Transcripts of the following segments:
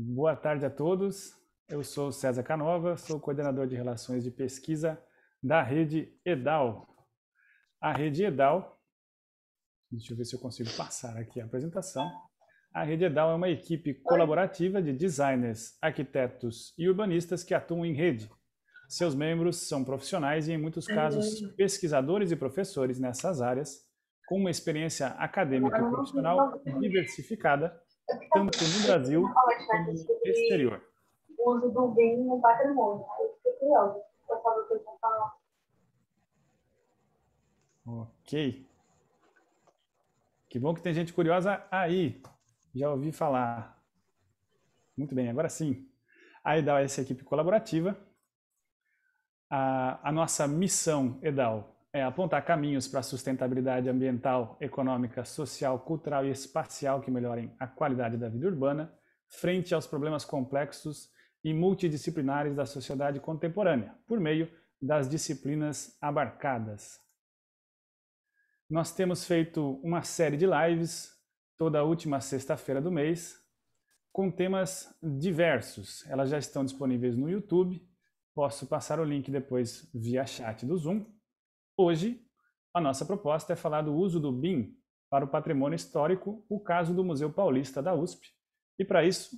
Boa tarde a todos. Eu sou César Canova, sou coordenador de Relações de Pesquisa da Rede EDAL. A Rede EDAL, deixa eu ver se eu consigo passar aqui a apresentação. A Rede EDAL é uma equipe colaborativa de designers, arquitetos e urbanistas que atuam em rede. Seus membros são profissionais e, em muitos casos, pesquisadores e professores nessas áreas, com uma experiência acadêmica e profissional diversificada, tanto no Brasil como no exterior. O uso do BIM no patrimônio. Eu fiquei curiosa. Eu só vou falar. Ok. Que bom que tem gente curiosa aí. Já ouvi falar. Muito bem, agora sim. A EDAL é essa equipe colaborativa. A nossa missão EDAL é apontar caminhos para a sustentabilidade ambiental, econômica, social, cultural e espacial que melhorem a qualidade da vida urbana frente aos problemas complexos e multidisciplinares da sociedade contemporânea, por meio das disciplinas abarcadas. Nós temos feito uma série de lives toda a última sexta-feira do mês, com temas diversos. Elas já estão disponíveis no YouTube. Posso passar o link depois via chat do Zoom. Hoje, a nossa proposta é falar do uso do BIM para o patrimônio histórico, o caso do Museu Paulista da USP. E para isso,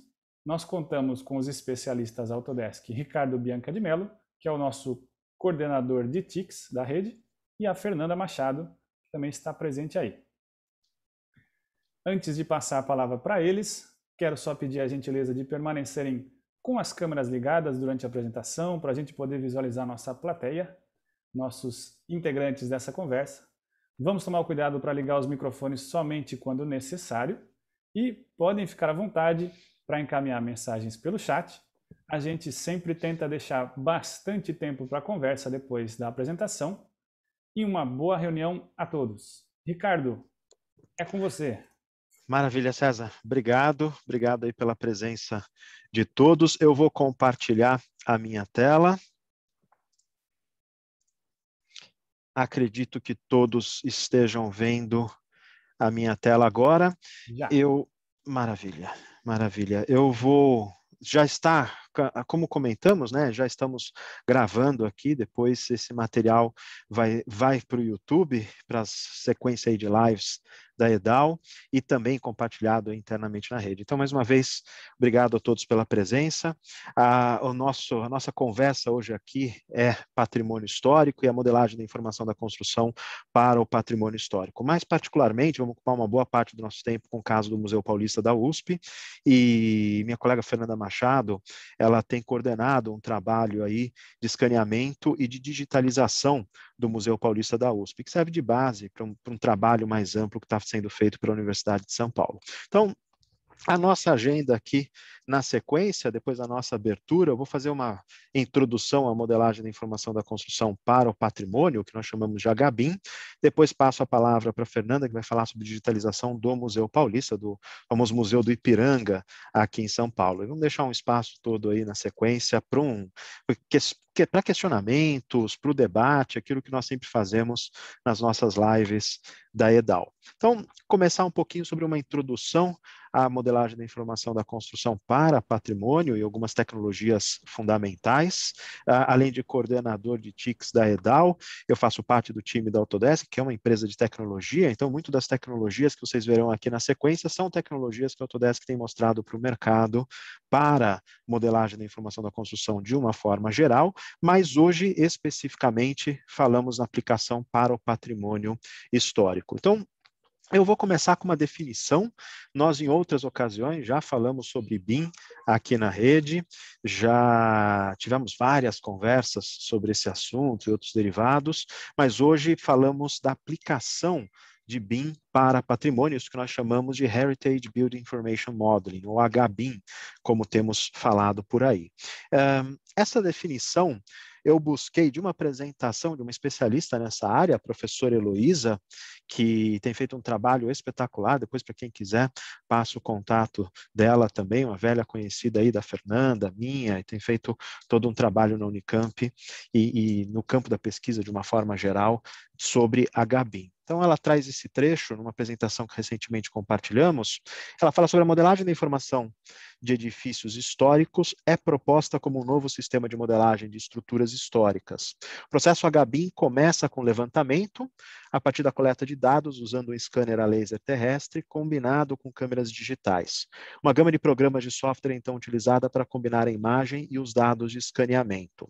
nós contamos com os especialistas Autodesk Ricardo Bianca de Mello, que é o nosso coordenador de TICs da rede, e a Fernanda Machado, que também está presente aí. Antes de passar a palavra para eles, quero só pedir a gentileza de permanecerem com as câmeras ligadas durante a apresentação, para a gente poder visualizar nossa plateia, nossos integrantes dessa conversa. Vamos tomar o cuidado para ligar os microfones somente quando necessário e podem ficar à vontade para encaminhar mensagens pelo chat. A gente sempre tenta deixar bastante tempo para a conversa depois da apresentação. E uma boa reunião a todos. Ricardo, é com você. Maravilha, César. Obrigado aí pela presença de todos. Eu vou compartilhar a minha tela. Acredito que todos estejam vendo a minha tela agora. Já. Maravilha. Eu vou... Já está, como comentamos, né? Já estamos gravando aqui, depois esse material vai para o YouTube, para a sequência aí de lives da EDAL e também compartilhado internamente na rede. Então, mais uma vez, obrigado a todos pela presença. A nossa conversa hoje aqui é patrimônio histórico e a modelagem da informação da construção para o patrimônio histórico. Mais particularmente, vamos ocupar uma boa parte do nosso tempo com o caso do Museu Paulista da USP, e minha colega Fernanda Machado, ela tem coordenado um trabalho aí de escaneamento e de digitalização do Museu Paulista da USP, que serve de base para um trabalho mais amplo que está sendo feito pela Universidade de São Paulo. Então, a nossa agenda aqui, na sequência, depois da nossa abertura, eu vou fazer uma introdução à modelagem da informação da construção para o patrimônio, que nós chamamos de HBIM. Depois passo a palavra para a Fernanda, que vai falar sobre digitalização do Museu Paulista, do famoso Museu do Ipiranga, aqui em São Paulo. E vamos deixar um espaço todo aí na sequência para questionamentos, para o debate, aquilo que nós sempre fazemos nas nossas lives da EDAL. Então, começar um pouquinho sobre uma introdução à modelagem da informação da construção para patrimônio e algumas tecnologias fundamentais. Além de coordenador de TICs da EDAL, eu faço parte do time da Autodesk, que é uma empresa de tecnologia, então muito das tecnologias que vocês verão aqui na sequência são tecnologias que a Autodesk tem mostrado para o mercado para modelagem da informação da construção de uma forma geral, mas hoje especificamente falamos na aplicação para o patrimônio histórico. Então, eu vou começar com uma definição. Nós, em outras ocasiões, já falamos sobre BIM aqui na rede, já tivemos várias conversas sobre esse assunto e outros derivados, mas hoje falamos da aplicação de BIM para patrimônio, isso que nós chamamos de Heritage Building Information Modeling, ou HBIM, como temos falado por aí. Essa definição eu busquei de uma apresentação de uma especialista nessa área, a professora Heloísa, que tem feito um trabalho espetacular. Depois, para quem quiser, passo o contato dela também, uma velha conhecida aí da Fernanda, minha, e tem feito todo um trabalho na Unicamp e no campo da pesquisa de uma forma geral sobre HBIM. Então, ela traz esse trecho numa apresentação que recentemente compartilhamos. Ela fala sobre a modelagem da informação de edifícios históricos é proposta como um novo sistema de modelagem de estruturas históricas. O processo HBIM começa com levantamento, a partir da coleta de dados, usando um scanner a laser terrestre, combinado com câmeras digitais. Uma gama de programas de software, então, utilizada para combinar a imagem e os dados de escaneamento.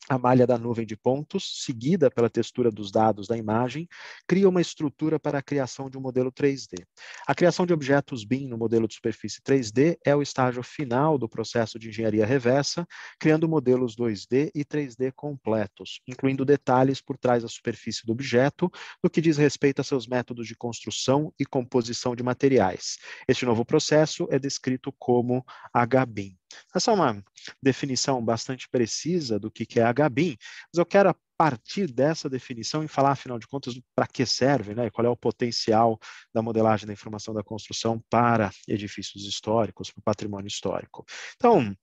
A malha da nuvem de pontos, seguida pela textura dos dados da imagem, cria uma estrutura para a criação de um modelo 3D. A criação de objetos BIM no modelo de superfície 3D é o estágio final do processo de engenharia reversa, criando modelos 2D e 3D completos, incluindo detalhes por trás da superfície do objeto, no que diz respeito a seus métodos de construção e composição de materiais. Este novo processo é descrito como HBIM. Essa é uma definição bastante precisa do que é HBIM, mas eu quero, a partir dessa definição, e falar, afinal de contas, para que serve, né? Qual é o potencial da modelagem da informação da construção para edifícios históricos, para o patrimônio histórico. Então,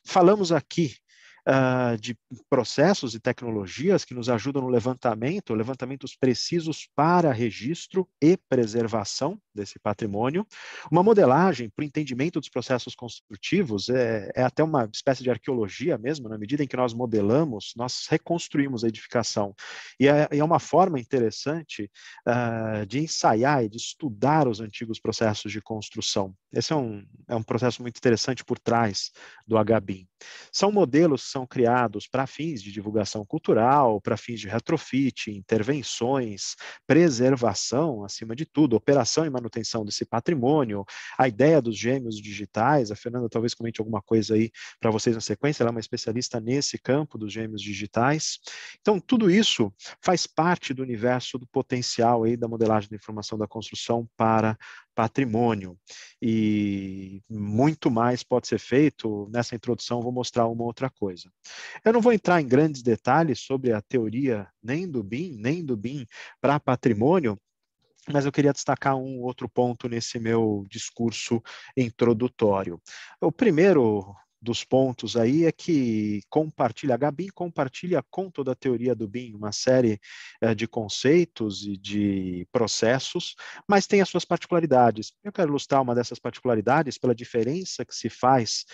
falamos aqui de processos e tecnologias que nos ajudam no levantamentos precisos para registro e preservação desse patrimônio. Uma modelagem para o entendimento dos processos construtivos é até uma espécie de arqueologia mesmo, na medida em que nós modelamos, nós reconstruímos a edificação. E é uma forma interessante de ensaiar e de estudar os antigos processos de construção. Esse é um processo muito interessante por trás do HBIM. São modelos que são criados para fins de divulgação cultural, para fins de retrofit, intervenções, preservação, acima de tudo, operação e manutenção desse patrimônio, a ideia dos gêmeos digitais. A Fernanda talvez comente alguma coisa aí para vocês na sequência, ela é uma especialista nesse campo dos gêmeos digitais. Então, tudo isso faz parte do universo do potencial aí da modelagem da informação da construção para patrimônio, e muito mais pode ser feito. Nessa introdução vou mostrar uma outra coisa. Eu não vou entrar em grandes detalhes sobre a teoria nem do BIM para patrimônio, mas eu queria destacar um outro ponto nesse meu discurso introdutório. O primeiro dos pontos aí é que a HBIM compartilha com toda a teoria do BIM uma série de conceitos e de processos, mas tem as suas particularidades. Eu quero ilustrar uma dessas particularidades pela diferença que se faz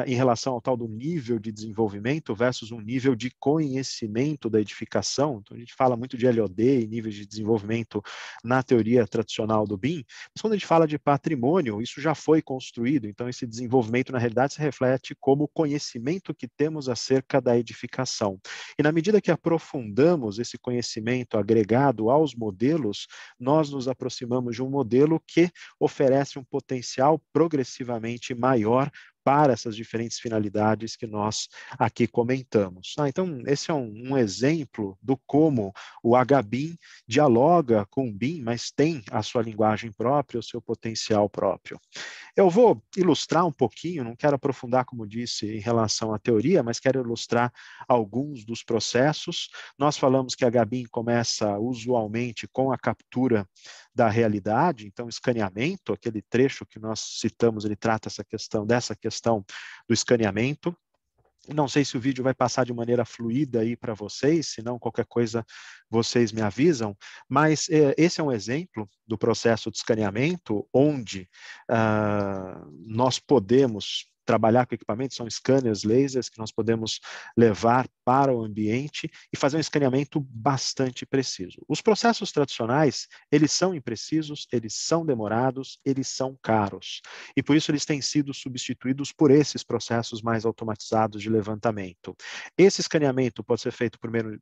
em relação ao tal do nível de desenvolvimento versus um nível de conhecimento da edificação. Então, a gente fala muito de LOD e níveis de desenvolvimento na teoria tradicional do BIM, mas quando a gente fala de patrimônio, isso já foi construído, então esse desenvolvimento, na realidade, se reflete como conhecimento que temos acerca da edificação. E na medida que aprofundamos esse conhecimento agregado aos modelos, nós nos aproximamos de um modelo que oferece um potencial progressivamente maior para essas diferentes finalidades que nós aqui comentamos. Então, esse é um exemplo do como o HBIM dialoga com o BIM, mas tem a sua linguagem própria, o seu potencial próprio. Eu vou ilustrar um pouquinho, não quero aprofundar, como disse, em relação à teoria, mas quero ilustrar alguns dos processos. Nós falamos que a HBIM começa usualmente com a captura da realidade, então escaneamento, aquele trecho que nós citamos, ele trata dessa questão do escaneamento. Não sei se o vídeo vai passar de maneira fluida aí para vocês, se não, qualquer coisa vocês me avisam, mas esse é um exemplo do processo de escaneamento, onde nós podemos trabalhar com equipamentos, são scanners, lasers, que nós podemos levar para o ambiente e fazer um escaneamento bastante preciso. Os processos tradicionais, eles são imprecisos, eles são demorados, eles são caros. E por isso eles têm sido substituídos por esses processos mais automatizados de levantamento. Esse escaneamento pode ser feito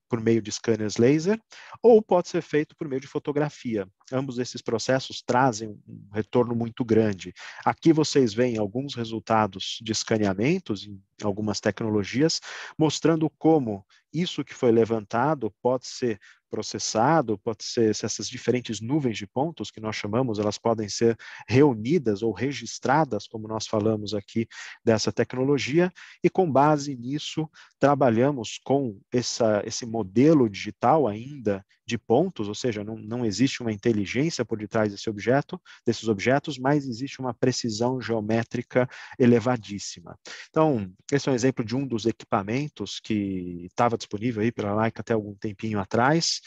por meio de scanners laser ou pode ser feito por meio de fotografia. Ambos esses processos trazem um retorno muito grande. Aqui vocês veem alguns resultados de escaneamentos em algumas tecnologias, mostrando como isso que foi levantado pode ser processado, pode ser, essas diferentes nuvens de pontos que nós chamamos, elas podem ser reunidas ou registradas, como nós falamos aqui dessa tecnologia, e com base nisso trabalhamos com esse modelo digital ainda de pontos, ou seja, não existe uma inteligência por detrás desses objetos, mas existe uma precisão geométrica elevadíssima. Então, esse é um exemplo de um dos equipamentos que estava disponível aí pela Leica até algum tempinho atrás,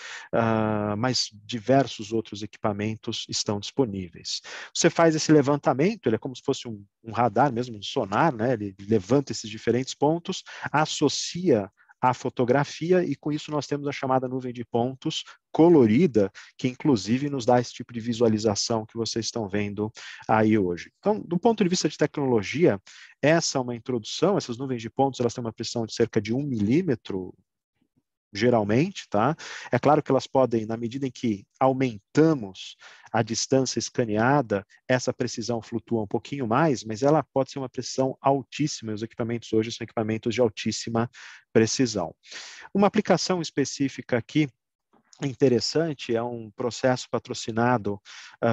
mas diversos outros equipamentos estão disponíveis. Você faz esse levantamento, ele é como se fosse um radar mesmo, um sonar, né? Ele levanta esses diferentes pontos, associa a fotografia e com isso nós temos a chamada nuvem de pontos colorida, que inclusive nos dá esse tipo de visualização que vocês estão vendo aí hoje. Então, do ponto de vista de tecnologia, essa é uma introdução, essas nuvens de pontos, elas têm uma precisão de cerca de 1 milímetro, geralmente, tá? É claro que elas podem, na medida em que aumentamos a distância escaneada, essa precisão flutua um pouquinho mais, mas ela pode ser uma precisão altíssima, e os equipamentos hoje são equipamentos de altíssima precisão. Uma aplicação específica aqui interessante é um processo patrocinado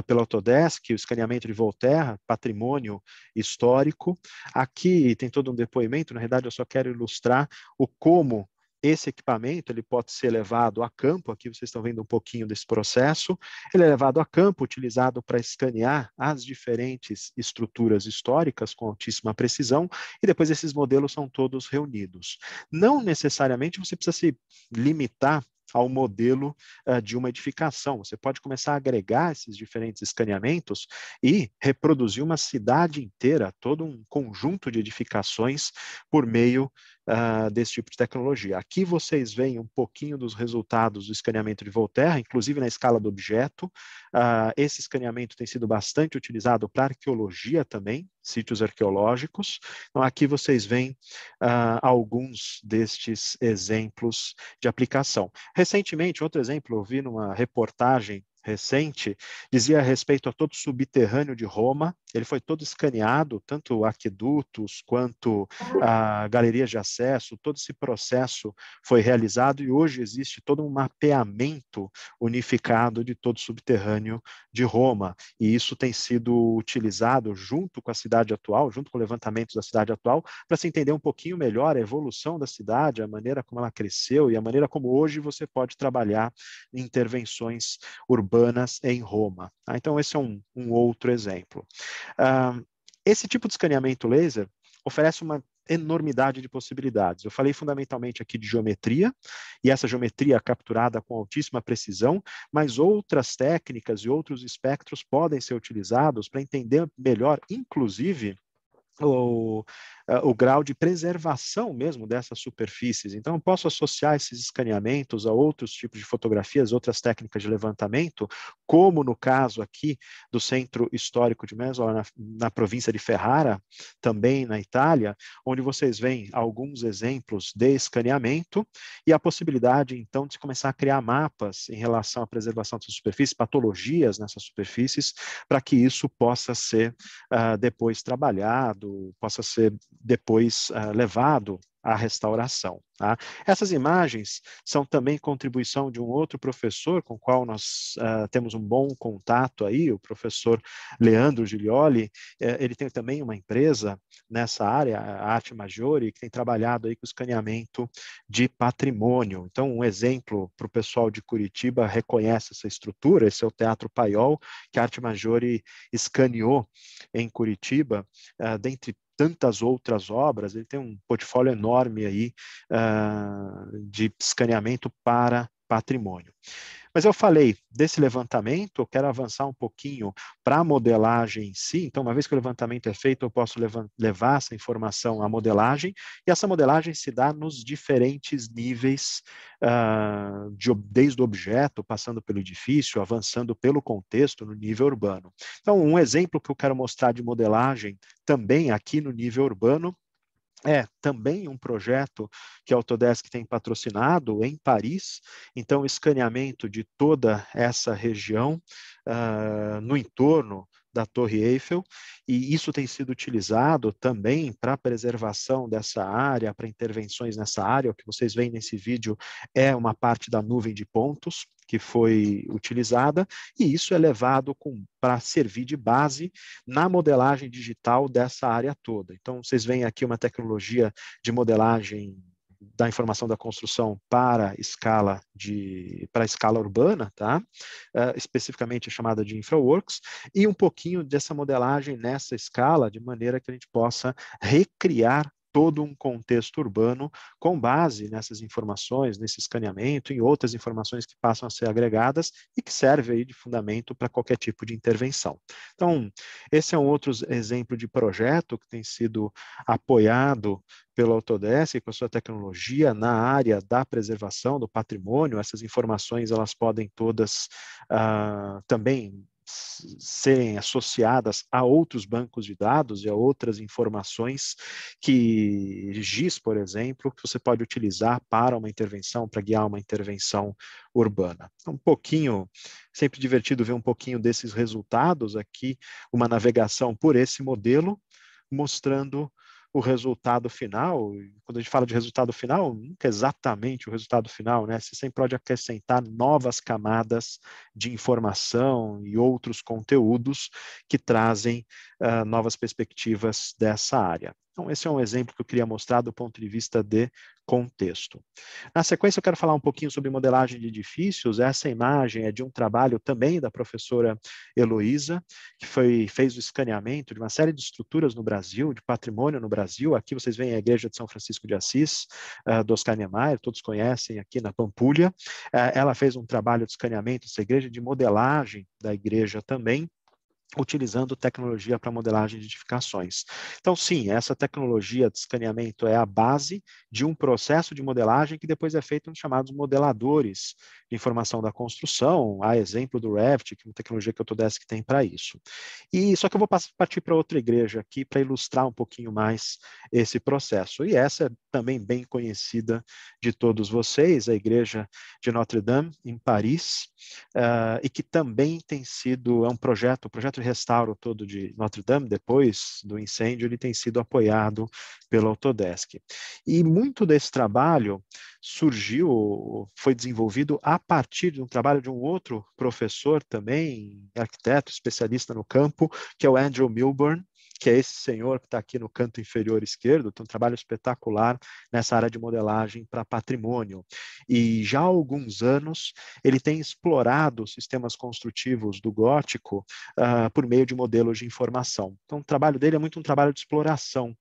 pela Autodesk, o escaneamento de Volterra, patrimônio histórico. Aqui tem todo um depoimento, na verdade eu só quero ilustrar o como esse equipamento ele pode ser levado a campo, aqui vocês estão vendo um pouquinho desse processo, ele é levado a campo, utilizado para escanear as diferentes estruturas históricas com altíssima precisão, e depois esses modelos são todos reunidos. Não necessariamente você precisa se limitar ao modelo de uma edificação. Você pode começar a agregar esses diferentes escaneamentos e reproduzir uma cidade inteira, todo um conjunto de edificações por meio desse tipo de tecnologia. Aqui vocês veem um pouquinho dos resultados do escaneamento de Volterra, inclusive na escala do objeto. Esse escaneamento tem sido bastante utilizado para arqueologia também, sítios arqueológicos. Então, aqui vocês veem alguns destes exemplos de aplicação. Recentemente, outro exemplo, eu vi numa reportagem recente, dizia a respeito a todo o subterrâneo de Roma. Ele foi todo escaneado, tanto aquedutos quanto galerias de acesso, todo esse processo foi realizado e hoje existe todo um mapeamento unificado de todo o subterrâneo de Roma. E isso tem sido utilizado junto com a cidade atual, junto com o levantamento da cidade atual, para se entender um pouquinho melhor a evolução da cidade, a maneira como ela cresceu e a maneira como hoje você pode trabalhar em intervenções urbanas em Roma. Então, esse é um outro exemplo. Esse tipo de escaneamento laser oferece uma enormidade de possibilidades. Eu falei fundamentalmente aqui de geometria, e essa geometria capturada com altíssima precisão, mas outras técnicas e outros espectros podem ser utilizados para entender melhor, inclusive, o grau de preservação mesmo dessas superfícies. Então, eu posso associar esses escaneamentos a outros tipos de fotografias, outras técnicas de levantamento, como no caso aqui do Centro Histórico de Mezzola, na província de Ferrara, também na Itália, onde vocês veem alguns exemplos de escaneamento e a possibilidade, então, de começar a criar mapas em relação à preservação dessas superfícies, patologias nessas superfícies, para que isso possa ser depois trabalhado, possa ser depois levado à restauração. Tá? Essas imagens são também contribuição de um outro professor com o qual nós temos um bom contato aí, o professor Leandro Giglioli. Ele tem também uma empresa nessa área, a Arte Maggiore, que tem trabalhado aí com o escaneamento de patrimônio. Então, um exemplo para o pessoal de Curitiba reconhece essa estrutura, esse é o Teatro Paiol, que a Arte Maggiore escaneou em Curitiba, dentre tantas outras obras. Ele tem um portfólio enorme aí de escaneamento para patrimônio. Mas eu falei desse levantamento, eu quero avançar um pouquinho para a modelagem em si. Então, uma vez que o levantamento é feito, eu posso levar essa informação à modelagem, e essa modelagem se dá nos diferentes níveis, desde o objeto, passando pelo edifício, avançando pelo contexto, no nível urbano. Então, um exemplo que eu quero mostrar de modelagem também aqui no nível urbano é também um projeto que a Autodesk tem patrocinado em Paris. Então, escaneamento de toda essa região no entorno da Torre Eiffel, e isso tem sido utilizado também para a preservação dessa área, para intervenções nessa área. O que vocês veem nesse vídeo é uma parte da nuvem de pontos que foi utilizada, e isso é levado para servir de base na modelagem digital dessa área toda. Então, vocês veem aqui uma tecnologia de modelagem da informação da construção para a escala urbana, tá? Especificamente chamada de InfraWorks, e um pouquinho dessa modelagem nessa escala, de maneira que a gente possa recriar todo um contexto urbano com base nessas informações, nesse escaneamento, em outras informações que passam a ser agregadas e que serve aí de fundamento para qualquer tipo de intervenção. Então, esse é um outro exemplo de projeto que tem sido apoiado pelo Autodesk com a sua tecnologia na área da preservação do patrimônio. Essas informações elas podem todas também serem associadas a outros bancos de dados e a outras informações que GIS, por exemplo, que você pode utilizar para uma intervenção, para guiar uma intervenção urbana. Um pouquinho, sempre divertido ver um pouquinho desses resultados aqui, uma navegação por esse modelo, mostrando o resultado final. Quando a gente fala de resultado final, nunca é exatamente o resultado final, né? Você sempre pode acrescentar novas camadas de informação e outros conteúdos que trazem novas perspectivas dessa área. Então, esse é um exemplo que eu queria mostrar do ponto de vista de contexto. Na sequência, eu quero falar um pouquinho sobre modelagem de edifícios. Essa imagem é de um trabalho também da professora Heloísa, que fez o escaneamento de uma série de estruturas no Brasil, de patrimônio no Brasil. Aqui vocês veem a Igreja de São Francisco de Assis, do Oscar Niemeyer, todos conhecem aqui na Pampulha. Ela fez um trabalho de escaneamento dessa igreja, de modelagem da igreja também, utilizando tecnologia para modelagem de edificações. Então, sim, essa tecnologia de escaneamento é a base de um processo de modelagem que depois é feito nos chamados modeladores de informação da construção, a exemplo do Revit, que é uma tecnologia que a Autodesk tem para isso. E só que eu vou partir para outra igreja aqui para ilustrar um pouquinho mais esse processo. E essa é também bem conhecida de todos vocês, a igreja de Notre-Dame, em Paris, e que também tem sido, o projeto de restauro todo de Notre-Dame, depois do incêndio, ele tem sido apoiado pelo Autodesk. E muito desse trabalho foi desenvolvido a partir de um trabalho de um outro professor também, arquiteto, especialista no campo, que é o Andrew Milburn, que é esse senhor que está aqui no canto inferior esquerdo, tem um trabalho espetacular nessa área de modelagem para patrimônio. E já há alguns anos ele tem explorado os sistemas construtivos do gótico por meio de modelos de informação. Então, o trabalho dele é muito um trabalho de exploração.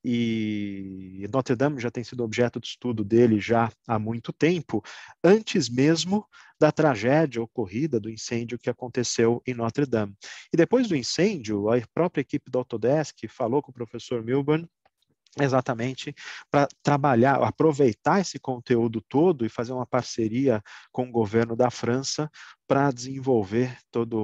E Notre Dame já tem sido objeto de estudo dele já há muito tempo, antes mesmo da tragédia ocorrida, do incêndio que aconteceu em Notre Dame. E depois do incêndio, a própria equipe do Autodesk falou com o professor Milburn exatamente para trabalhar, aproveitar esse conteúdo todo e fazer uma parceria com o governo da França para desenvolver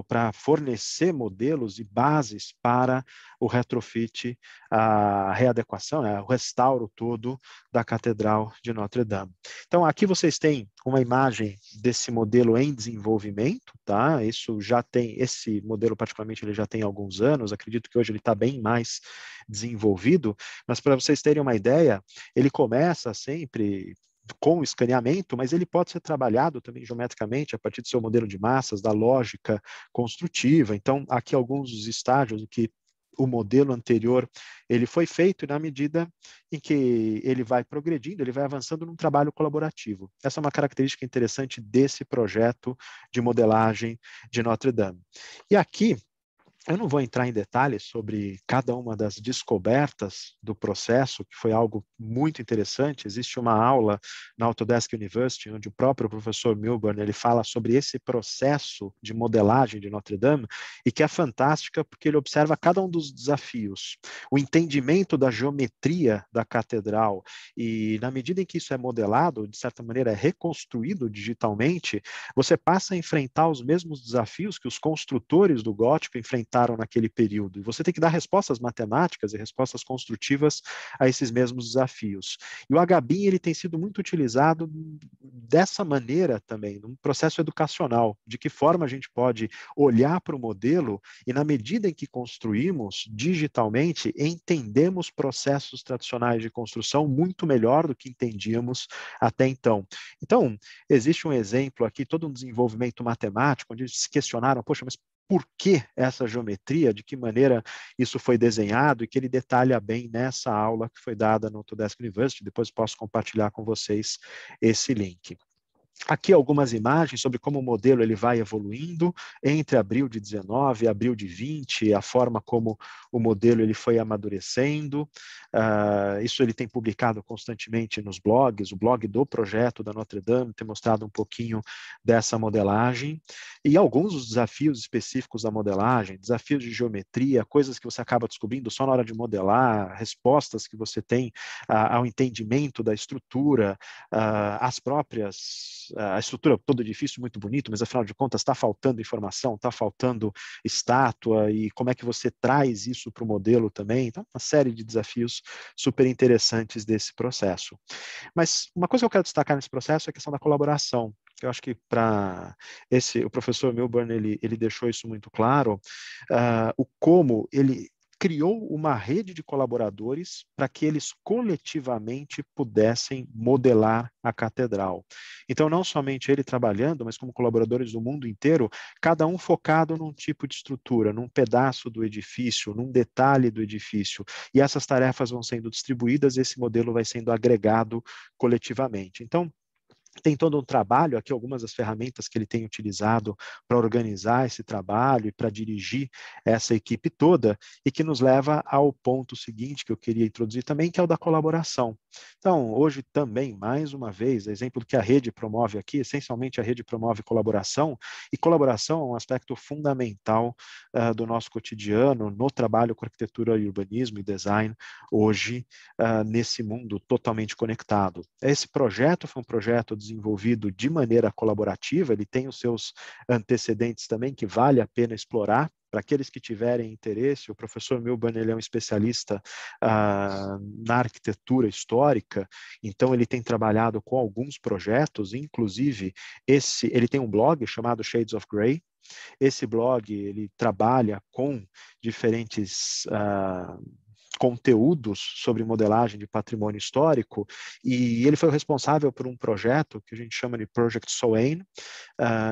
para fornecer modelos e bases para o retrofit, a readequação, né, o restauro todo da Catedral de Notre Dame. Então, aqui vocês têm uma imagem desse modelo em desenvolvimento, tá? Esse modelo particularmente, ele já tem alguns anos, acredito que hoje ele está bem mais desenvolvido, mas para vocês terem uma ideia, ele começa sempre com o escaneamento, mas ele pode ser trabalhado também geometricamente a partir do seu modelo de massas, da lógica construtiva. Então, aqui alguns dos estágios em que o modelo anterior ele foi feito e na medida em que ele vai progredindo, ele vai avançando num trabalho colaborativo. Essa é uma característica interessante desse projeto de modelagem de Notre Dame. E aqui, eu não vou entrar em detalhes sobre cada uma das descobertas do processo, que foi algo muito interessante. Existe uma aula na Autodesk University, onde o próprio professor Milburn ele fala sobre esse processo de modelagem de Notre Dame, e que é fantástica porque ele observa cada um dos desafios, o entendimento da geometria da catedral, e na medida em que isso é modelado, de certa maneira é reconstruído digitalmente, você passa a enfrentar os mesmos desafios que os construtores do gótico enfrentaram naquele período. E você tem que dar respostas matemáticas e respostas construtivas a esses mesmos desafios. E o HBIM ele tem sido muito utilizado dessa maneira também, num processo educacional, de que forma a gente pode olhar para o modelo e, na medida em que construímos digitalmente, entendemos processos tradicionais de construção muito melhor do que entendíamos até então. Então, existe um exemplo aqui, todo um desenvolvimento matemático, onde eles se questionaram, poxa, mas por que essa geometria, de que maneira isso foi desenhado e que ele detalha bem nessa aula que foi dada no Autodesk University. Depois posso compartilhar com vocês esse link. Aqui algumas imagens sobre como o modelo ele vai evoluindo entre abril de 19 e abril de 20, a forma como o modelo ele foi amadurecendo. Isso ele tem publicado constantemente nos blogs, o blog do projeto da Notre Dame tem mostrado um pouquinho dessa modelagem e alguns dos desafios específicos da modelagem, desafios de geometria, coisas que você acaba descobrindo só na hora de modelar, respostas que você tem ao entendimento da estrutura, as próprias a estrutura todo edifício muito bonito, mas afinal de contas está faltando informação, está faltando estátua, e como é que você traz isso para o modelo também. Então, uma série de desafios super interessantes desse processo. Mas uma coisa que eu quero destacar nesse processo é a questão da colaboração. Eu acho que o professor Milburn ele deixou isso muito claro, o como ele criou uma rede de colaboradores para que eles coletivamente pudessem modelar a catedral. Então, não somente ele trabalhando, mas como colaboradores do mundo inteiro, cada um focado num tipo de estrutura, num pedaço do edifício, num detalhe do edifício. E essas tarefas vão sendo distribuídas e esse modelo vai sendo agregado coletivamente. Então, tem todo um trabalho, aqui algumas das ferramentas que ele tem utilizado para organizar esse trabalho e para dirigir essa equipe toda, e que nos leva ao ponto seguinte que eu queria introduzir também, que é o da colaboração. Então, hoje também, mais uma vez, exemplo do que a rede promove aqui, essencialmente a rede promove colaboração, e colaboração é um aspecto fundamental do nosso cotidiano, no trabalho com arquitetura, urbanismo e design, hoje, nesse mundo totalmente conectado. Esse projeto foi um projeto desenvolvido de maneira colaborativa, ele tem os seus antecedentes também, que vale a pena explorar. Para aqueles que tiverem interesse, o professor Milburn ele é um especialista na arquitetura histórica, então ele tem trabalhado com alguns projetos, inclusive ele tem um blog chamado Shades of Grey. Esse blog ele trabalha com diferentes conteúdos sobre modelagem de patrimônio histórico, e ele foi o responsável por um projeto que a gente chama de Project Soane,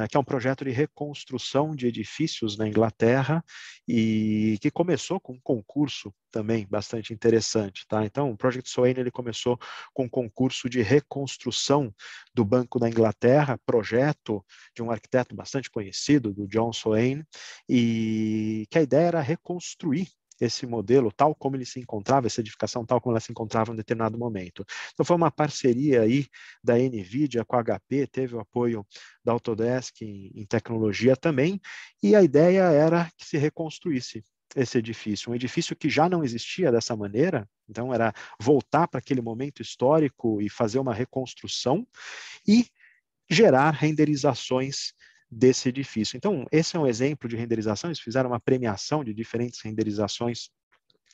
que é um projeto de reconstrução de edifícios na Inglaterra, e que começou com um concurso também bastante interessante, tá? Então, o Project Soane ele começou com um concurso de reconstrução do Banco da Inglaterra, projeto de um arquiteto bastante conhecido, do John Soane, e que a ideia era reconstruir esse modelo tal como ele se encontrava, essa edificação tal como ela se encontrava em um determinado momento. Então foi uma parceria aí da NVIDIA com a HP, teve o apoio da Autodesk em tecnologia também, e a ideia era que se reconstruísse esse edifício, um edifício que já não existia dessa maneira, então era voltar para aquele momento histórico e fazer uma reconstrução e gerar renderizações desse edifício. Então, esse é um exemplo de renderização, eles fizeram uma premiação de diferentes renderizações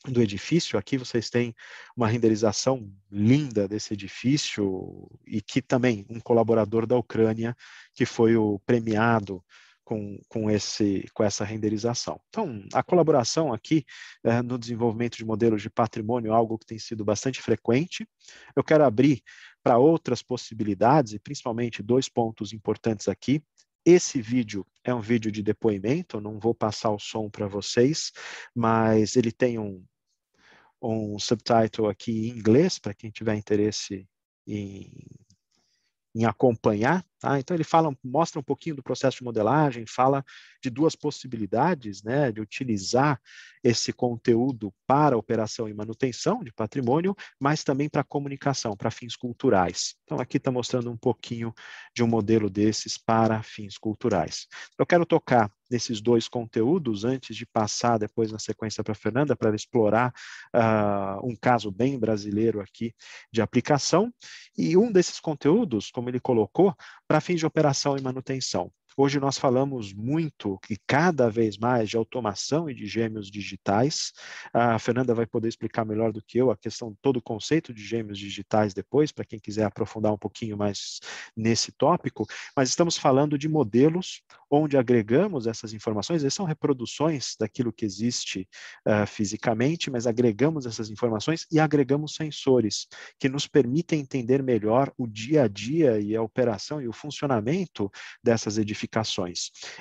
do edifício. Aqui vocês têm uma renderização linda desse edifício e que também um colaborador da Ucrânia que foi o premiado com essa renderização. Então, a colaboração aqui no desenvolvimento de modelos de patrimônio é algo que tem sido bastante frequente. Eu quero abrir para outras possibilidades, e principalmente 2 pontos importantes aqui. Esse vídeo é um vídeo de depoimento, eu não vou passar o som para vocês, mas ele tem um subtitle aqui em inglês, para quem tiver interesse em acompanhar, tá? Então ele mostra um pouquinho do processo de modelagem, fala de 2 possibilidades, né, de utilizar esse conteúdo para operação e manutenção de patrimônio, mas também para comunicação, para fins culturais. Então aqui está mostrando um pouquinho de um modelo desses para fins culturais. Eu quero tocar nesses 2 conteúdos antes de passar depois na sequência para a Fernanda, para explorar um caso bem brasileiro aqui de aplicação, e um desses conteúdos, como ele colocou, para fins de operação e manutenção. Hoje nós falamos muito e cada vez mais de automação e de gêmeos digitais. A Fernanda vai poder explicar melhor do que eu a questão, todo o conceito de gêmeos digitais depois, para quem quiser aprofundar um pouquinho mais nesse tópico, mas estamos falando de modelos onde agregamos essas informações, essas são reproduções daquilo que existe fisicamente, mas agregamos essas informações e agregamos sensores que nos permitem entender melhor o dia a dia e a operação e o funcionamento dessas edificações.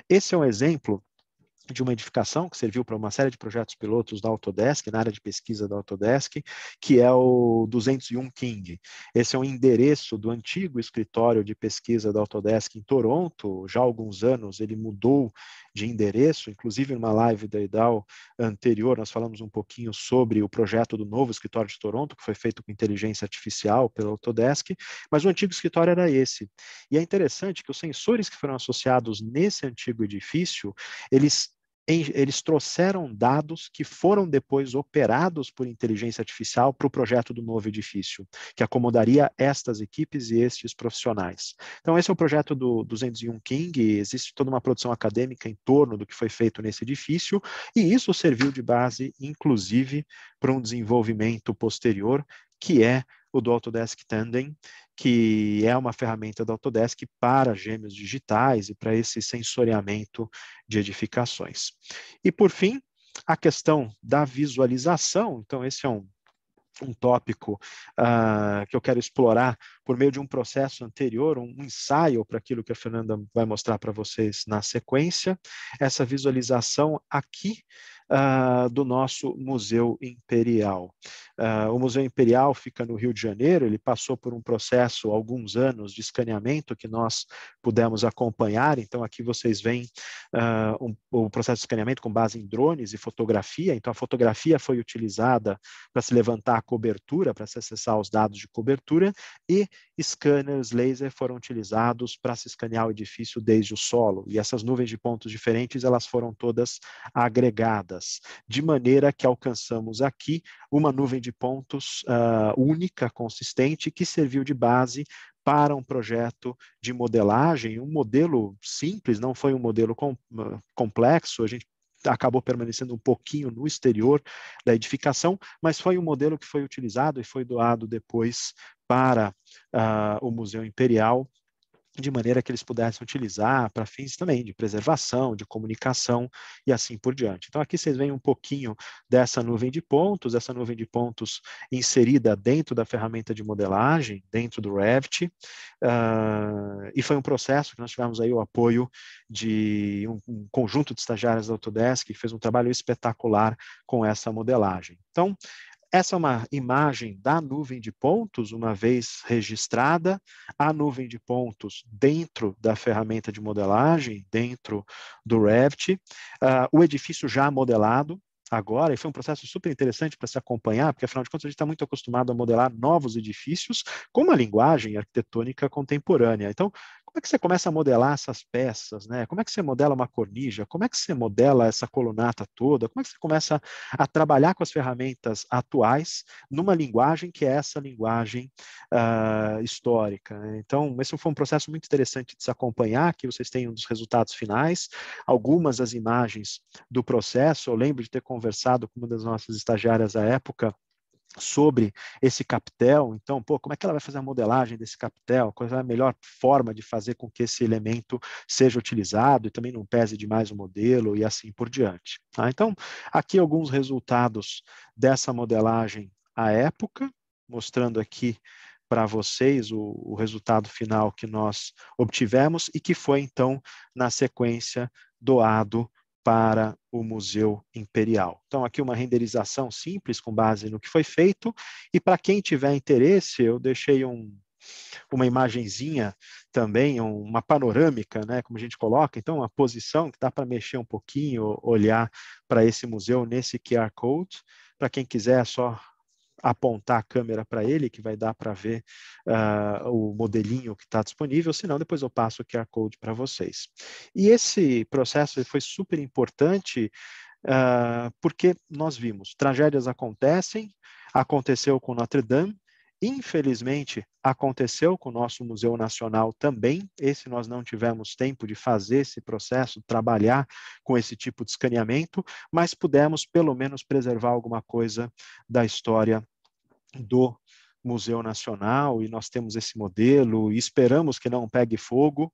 Esse é um exemplo de uma edificação que serviu para uma série de projetos pilotos da Autodesk, na área de pesquisa da Autodesk, que é o 201 King. Esse é um endereço do antigo escritório de pesquisa da Autodesk em Toronto. Já há alguns anos ele mudou de endereço, inclusive numa live da EDAL anterior, nós falamos um pouquinho sobre o projeto do novo escritório de Toronto, que foi feito com inteligência artificial pela Autodesk, mas o antigo escritório era esse. E é interessante que os sensores que foram associados nesse antigo edifício, eles trouxeram dados que foram depois operados por inteligência artificial para o projeto do novo edifício, que acomodaria estas equipes e estes profissionais. Então, esse é o projeto do 201 King, existe toda uma produção acadêmica em torno do que foi feito nesse edifício, e isso serviu de base, inclusive, para um desenvolvimento posterior, que é o do Autodesk Tandem, que é uma ferramenta da Autodesk para gêmeos digitais e para esse sensoriamento de edificações. E, por fim, a questão da visualização. Então, esse é um tópico que eu quero explorar por meio de um processo anterior, um ensaio para aquilo que a Fernanda vai mostrar para vocês na sequência, essa visualização aqui do nosso Museu Imperial. O Museu Imperial fica no Rio de Janeiro, ele passou por um processo, alguns anos, de escaneamento que nós pudemos acompanhar, então aqui vocês veem o processo de escaneamento com base em drones e fotografia, então a fotografia foi utilizada para se levantar a cobertura, para se acessar os dados de cobertura, e scanners laser foram utilizados para se escanear o edifício desde o solo, e essas nuvens de pontos diferentes, elas foram todas agregadas, de maneira que alcançamos aqui uma nuvem de pontos única, consistente, que serviu de base para um projeto de modelagem, um modelo simples, não foi um modelo complexo, a gente acabou permanecendo um pouquinho no exterior da edificação, mas foi um modelo que foi utilizado e foi doado depois para o Museu Imperial, de maneira que eles pudessem utilizar para fins também de preservação, de comunicação e assim por diante. Então, aqui vocês veem um pouquinho dessa nuvem de pontos, essa nuvem de pontos inserida dentro da ferramenta de modelagem, dentro do Revit, e foi um processo que nós tivemos aí o apoio de um conjunto de estagiários da Autodesk que fez um trabalho espetacular com essa modelagem. Então, essa é uma imagem da nuvem de pontos, uma vez registrada, a nuvem de pontos dentro da ferramenta de modelagem, dentro do Revit, o edifício já modelado agora, e foi um processo super interessante para se acompanhar, porque afinal de contas a gente está muito acostumado a modelar novos edifícios com uma linguagem arquitetônica contemporânea. Então, como é que você começa a modelar essas peças, né? Como é que você modela uma cornija? Como é que você modela essa colunata toda? Como é que você começa a trabalhar com as ferramentas atuais numa linguagem que é essa linguagem histórica, né? Então, esse foi um processo muito interessante de se acompanhar. Aqui vocês têm um dos resultados finais, algumas das imagens do processo. Eu lembro de ter conversado com uma das nossas estagiárias à época sobre esse capitel. Então, como é que ela vai fazer a modelagem desse capitel? Qual é a melhor forma de fazer com que esse elemento seja utilizado e também não pese demais o modelo e assim por diante. Tá? Então, aqui alguns resultados dessa modelagem à época, mostrando aqui para vocês o resultado final que nós obtivemos e que foi, então, na sequência, doado para o Museu Imperial. Então, aqui uma renderização simples com base no que foi feito, e para quem tiver interesse, eu deixei uma imagenzinha também, uma panorâmica, né, como a gente coloca, então uma posição que dá para mexer um pouquinho, olhar para esse museu nesse QR Code. Para quem quiser, é só apontar a câmera para ele, que vai dar para ver o modelinho que está disponível, senão depois eu passo o QR Code para vocês. E esse processo foi super importante porque nós vimos, tragédias acontecem, aconteceu com Notre Dame, infelizmente aconteceu com o nosso Museu Nacional também, esse nós não tivemos tempo de fazer esse processo, trabalhar com esse tipo de escaneamento, mas pudemos pelo menos preservar alguma coisa da história do Museu Nacional, e nós temos esse modelo e esperamos que não pegue fogo,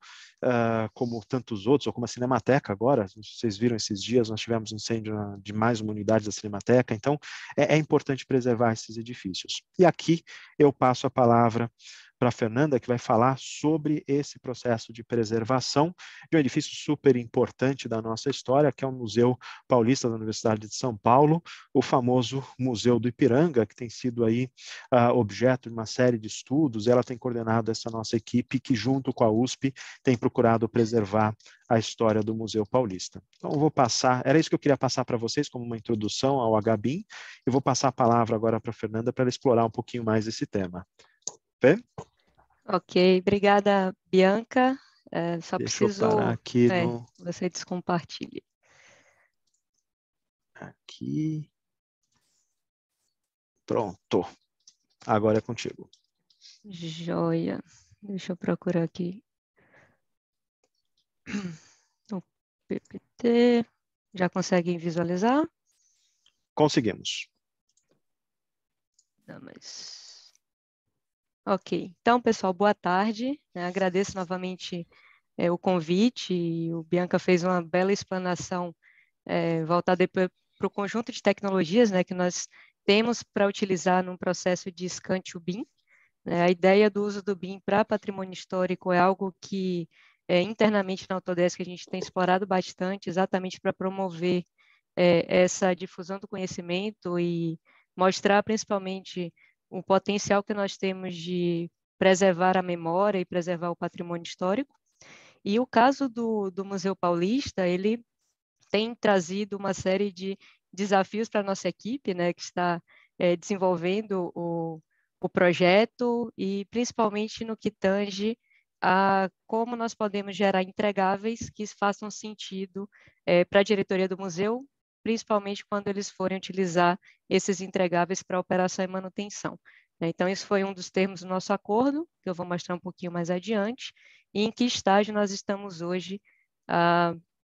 como tantos outros, ou como a Cinemateca agora, vocês viram esses dias, nós tivemos incêndio de mais uma unidade da Cinemateca, então é importante preservar esses edifícios. E aqui eu passo a palavra para a Fernanda, que vai falar sobre esse processo de preservação de um edifício super importante da nossa história, que é o Museu Paulista da Universidade de São Paulo, o famoso Museu do Ipiranga, que tem sido aí objeto de uma série de estudos. Ela tem coordenado essa nossa equipe, que junto com a USP tem procurado preservar a história do Museu Paulista. Então, eu vou passar, era isso que eu queria passar para vocês como uma introdução ao HBIM, e vou passar a palavra agora para a Fernanda para ela explorar um pouquinho mais esse tema. Fê? Ok, obrigada, Bianca. Só Deixa eu preciso parar aqui no... você descompartilhe. Aqui. Pronto. Agora é contigo. Joia. Deixa eu procurar aqui. O PPT. Já conseguem visualizar? Conseguimos. Não, mas... Ok. Então, pessoal, boa tarde. Agradeço novamente o convite. E o Bianca fez uma bela explanação voltada para o conjunto de tecnologias, né, que nós temos para utilizar num processo de Scan to BIM. A ideia do uso do BIM para patrimônio histórico é algo que internamente na Autodesk a gente tem explorado bastante, exatamente para promover essa difusão do conhecimento e mostrar principalmente o potencial que nós temos de preservar a memória e preservar o patrimônio histórico. E o caso do Museu Paulista, ele tem trazido uma série de desafios para a nossa equipe, né, que está desenvolvendo o projeto e principalmente no que tange a como nós podemos gerar entregáveis que façam sentido para a diretoria do museu, principalmente quando eles forem utilizar esses entregáveis para operação e manutenção. Então, isso foi um dos termos do nosso acordo, que eu vou mostrar um pouquinho mais adiante, e em que estágio nós estamos hoje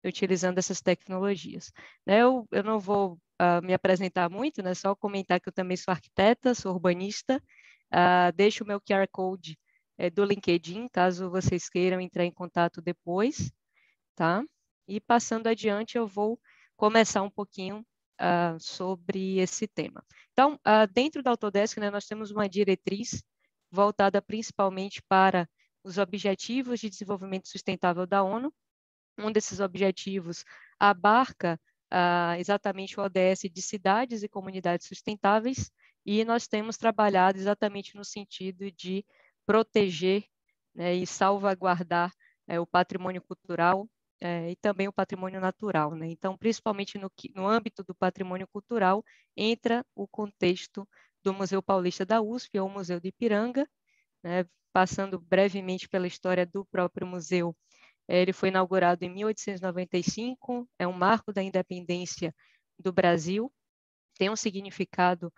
utilizando essas tecnologias. Eu não vou me apresentar muito, né? Só comentar que eu também sou arquiteta, sou urbanista, deixo o meu QR Code do LinkedIn, caso vocês queiram entrar em contato depois, tá? E passando adiante, eu vou começar um pouquinho sobre esse tema. Então, dentro da Autodesk, né, nós temos uma diretriz voltada principalmente para os Objetivos de Desenvolvimento Sustentável da ONU. Um desses objetivos abarca exatamente o ODS de cidades e comunidades sustentáveis, e nós temos trabalhado exatamente no sentido de proteger, né, e salvaguardar o patrimônio cultural e também o patrimônio natural, né? Então, principalmente no âmbito do patrimônio cultural, entra o contexto do Museu Paulista da USP, ou Museu do Ipiranga, né? Passando brevemente pela história do próprio museu. Ele foi inaugurado em 1895, é um marco da independência do Brasil, tem um significado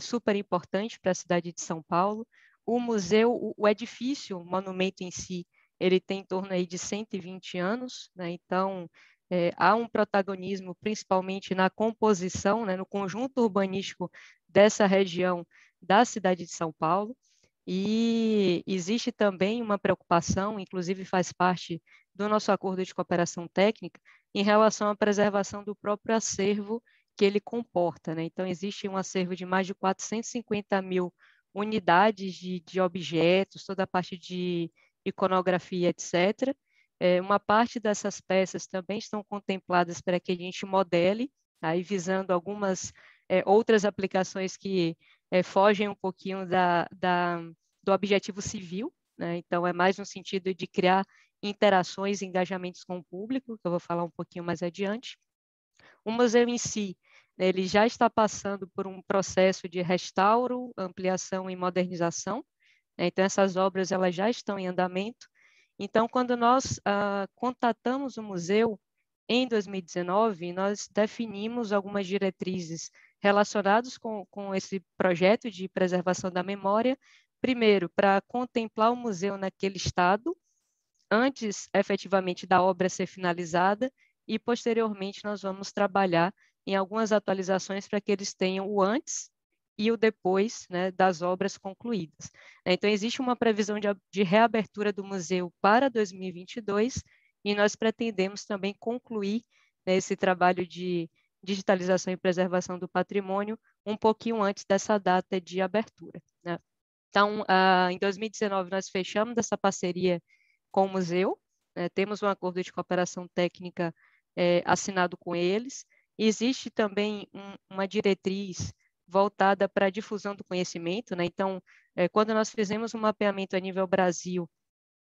super importante para a cidade de São Paulo. O museu, o edifício, o monumento em si, ele tem em torno aí de 120 anos, né? Então, há um protagonismo principalmente na composição, né, no conjunto urbanístico dessa região da cidade de São Paulo. E existe também uma preocupação, inclusive faz parte do nosso acordo de cooperação técnica, em relação à preservação do próprio acervo que ele comporta, né? Então, existe um acervo de mais de 450 mil unidades de objetos, toda a parte de iconografia, etc. Uma parte dessas peças também estão contempladas para que a gente modele, aí visando algumas outras aplicações que fogem um pouquinho do objetivo civil, né? Então, é mais no sentido de criar interações e engajamentos com o público, que eu vou falar um pouquinho mais adiante. O museu em si, né, ele já está passando por um processo de restauro, ampliação e modernização, né? Então, essas obras elas já estão em andamento. Então, quando nós contatamos o museu em 2019, nós definimos algumas diretrizes relacionadas com esse projeto de preservação da memória. Primeiro, para contemplar o museu naquele estado, antes efetivamente da obra ser finalizada, e posteriormente nós vamos trabalhar em algumas atualizações para que eles tenham o antes e o depois, né, das obras concluídas. Então, existe uma previsão de reabertura do museu para 2022 e nós pretendemos também concluir, né, esse trabalho de digitalização e preservação do patrimônio um pouquinho antes dessa data de abertura, né? Então, em 2019, nós fechamos essa parceria com o museu, temos um acordo de cooperação técnica assinado com eles. Existe também uma diretriz voltada para a difusão do conhecimento, né? Então, quando nós fizemos um mapeamento a nível Brasil,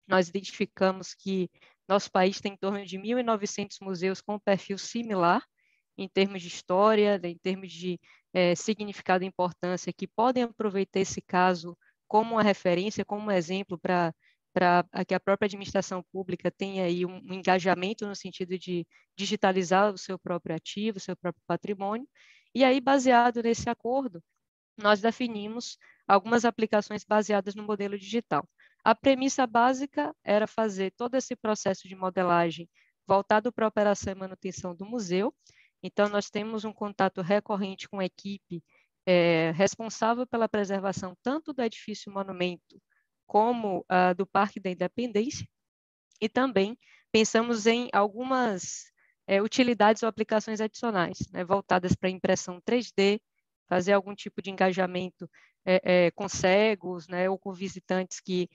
nós identificamos que nosso país tem em torno de 1.900 museus com um perfil similar, em termos de história, em termos de significado e importância, que podem aproveitar esse caso como uma referência, como um exemplo para que a própria administração pública tenha aí um engajamento no sentido de digitalizar o seu próprio ativo, o seu próprio patrimônio. E aí, baseado nesse acordo, nós definimos algumas aplicações baseadas no modelo digital. A premissa básica era fazer todo esse processo de modelagem voltado para a operação e manutenção do museu. Então, nós temos um contato recorrente com a equipe responsável pela preservação tanto do edifício monumento como do Parque da Independência, e também pensamos em algumas utilidades ou aplicações adicionais, né, voltadas para impressão 3D, fazer algum tipo de engajamento com cegos, né, ou com visitantes que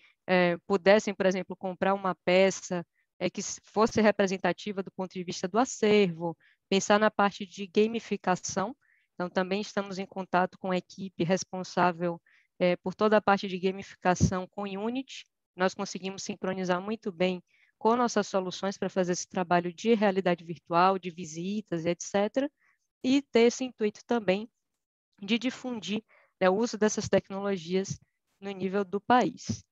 pudessem, por exemplo, comprar uma peça que fosse representativa do ponto de vista do acervo, pensar na parte de gamificação. Então, também estamos em contato com a equipe responsável por toda a parte de gamificação com Unity. Nós conseguimos sincronizar muito bem com nossas soluções para fazer esse trabalho de realidade virtual, de visitas, etc. E ter esse intuito também de difundir o uso dessas tecnologias no nível do país.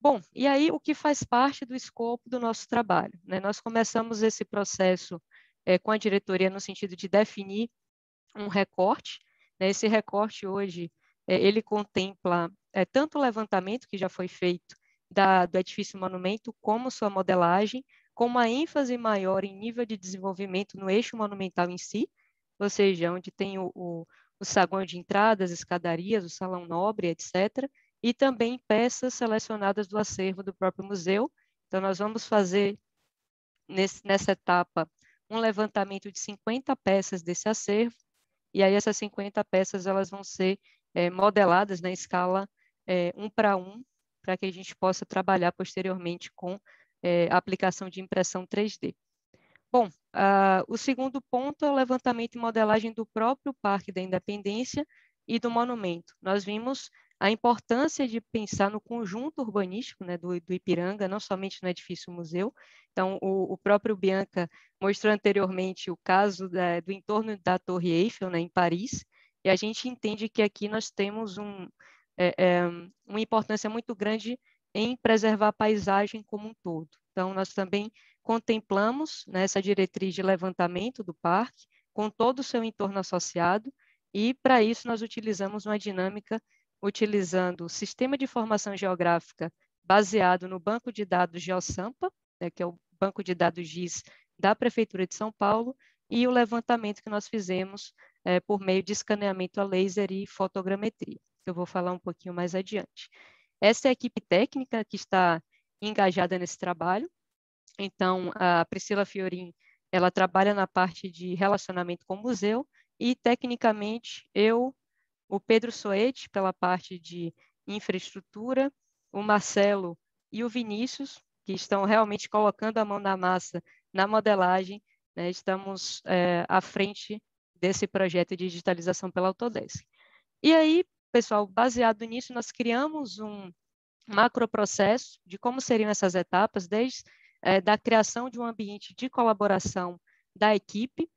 Bom, e aí o que faz parte do escopo do nosso trabalho? Né? Nós começamos esse processo com a diretoria no sentido de definir um recorte. Né? Esse recorte hoje, ele contempla tanto o levantamento que já foi feito do edifício monumento, como sua modelagem, com uma ênfase maior em nível de desenvolvimento no eixo monumental em si, ou seja, onde tem o saguão de entradas, escadarias, o salão nobre, etc., e também peças selecionadas do acervo do próprio museu. Então, nós vamos fazer, nessa etapa, um levantamento de 50 peças desse acervo, e aí essas 50 peças elas vão ser modeladas na escala 1 para 1, para que a gente possa trabalhar posteriormente com a aplicação de impressão 3D. Bom, o segundo ponto é o levantamento e modelagem do próprio Parque da Independência e do monumento. Nós vimos a importância de pensar no conjunto urbanístico, né, do Ipiranga, não somente no edifício museu. Então, o próprio Bianca mostrou anteriormente o caso do entorno da Torre Eiffel, né, em Paris, e a gente entende que aqui nós temos uma importância muito grande em preservar a paisagem como um todo. Então, nós também contemplamos, né, essa diretriz de levantamento do parque, com todo o seu entorno associado, e para isso nós utilizamos uma dinâmica utilizando o sistema de informação geográfica baseado no banco de dados GeoSampa, né, que é o banco de dados GIS da Prefeitura de São Paulo, e o levantamento que nós fizemos por meio de escaneamento a laser e fotogrametria. Eu vou falar um pouquinho mais adiante. Essa é a equipe técnica que está engajada nesse trabalho. Então, a Priscila Fiorin, ela trabalha na parte de relacionamento com o museu, e, tecnicamente, o Pedro Soete, pela parte de infraestrutura, o Marcelo e o Vinícius, que estão realmente colocando a mão na massa na modelagem, né, estamos à frente desse projeto de digitalização pela Autodesk. E aí, pessoal, baseado nisso, nós criamos um macroprocesso de como seriam essas etapas, desde da criação de um ambiente de colaboração da equipe,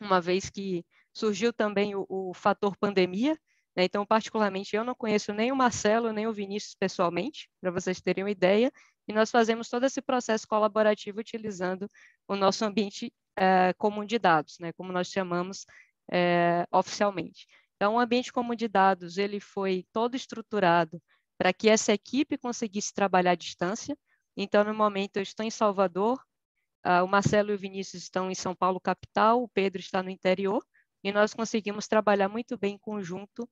uma vez que surgiu também o fator pandemia, né? Então, particularmente, eu não conheço nem o Marcelo, nem o Vinícius pessoalmente, para vocês terem uma ideia, e nós fazemos todo esse processo colaborativo utilizando o nosso ambiente comum de dados, né? Como nós chamamos oficialmente. Então, o ambiente comum de dados ele foi todo estruturado para que essa equipe conseguisse trabalhar à distância. Então, no momento, eu estou em Salvador, o Marcelo e o Vinícius estão em São Paulo, capital, o Pedro está no interior, e nós conseguimos trabalhar muito bem em conjunto,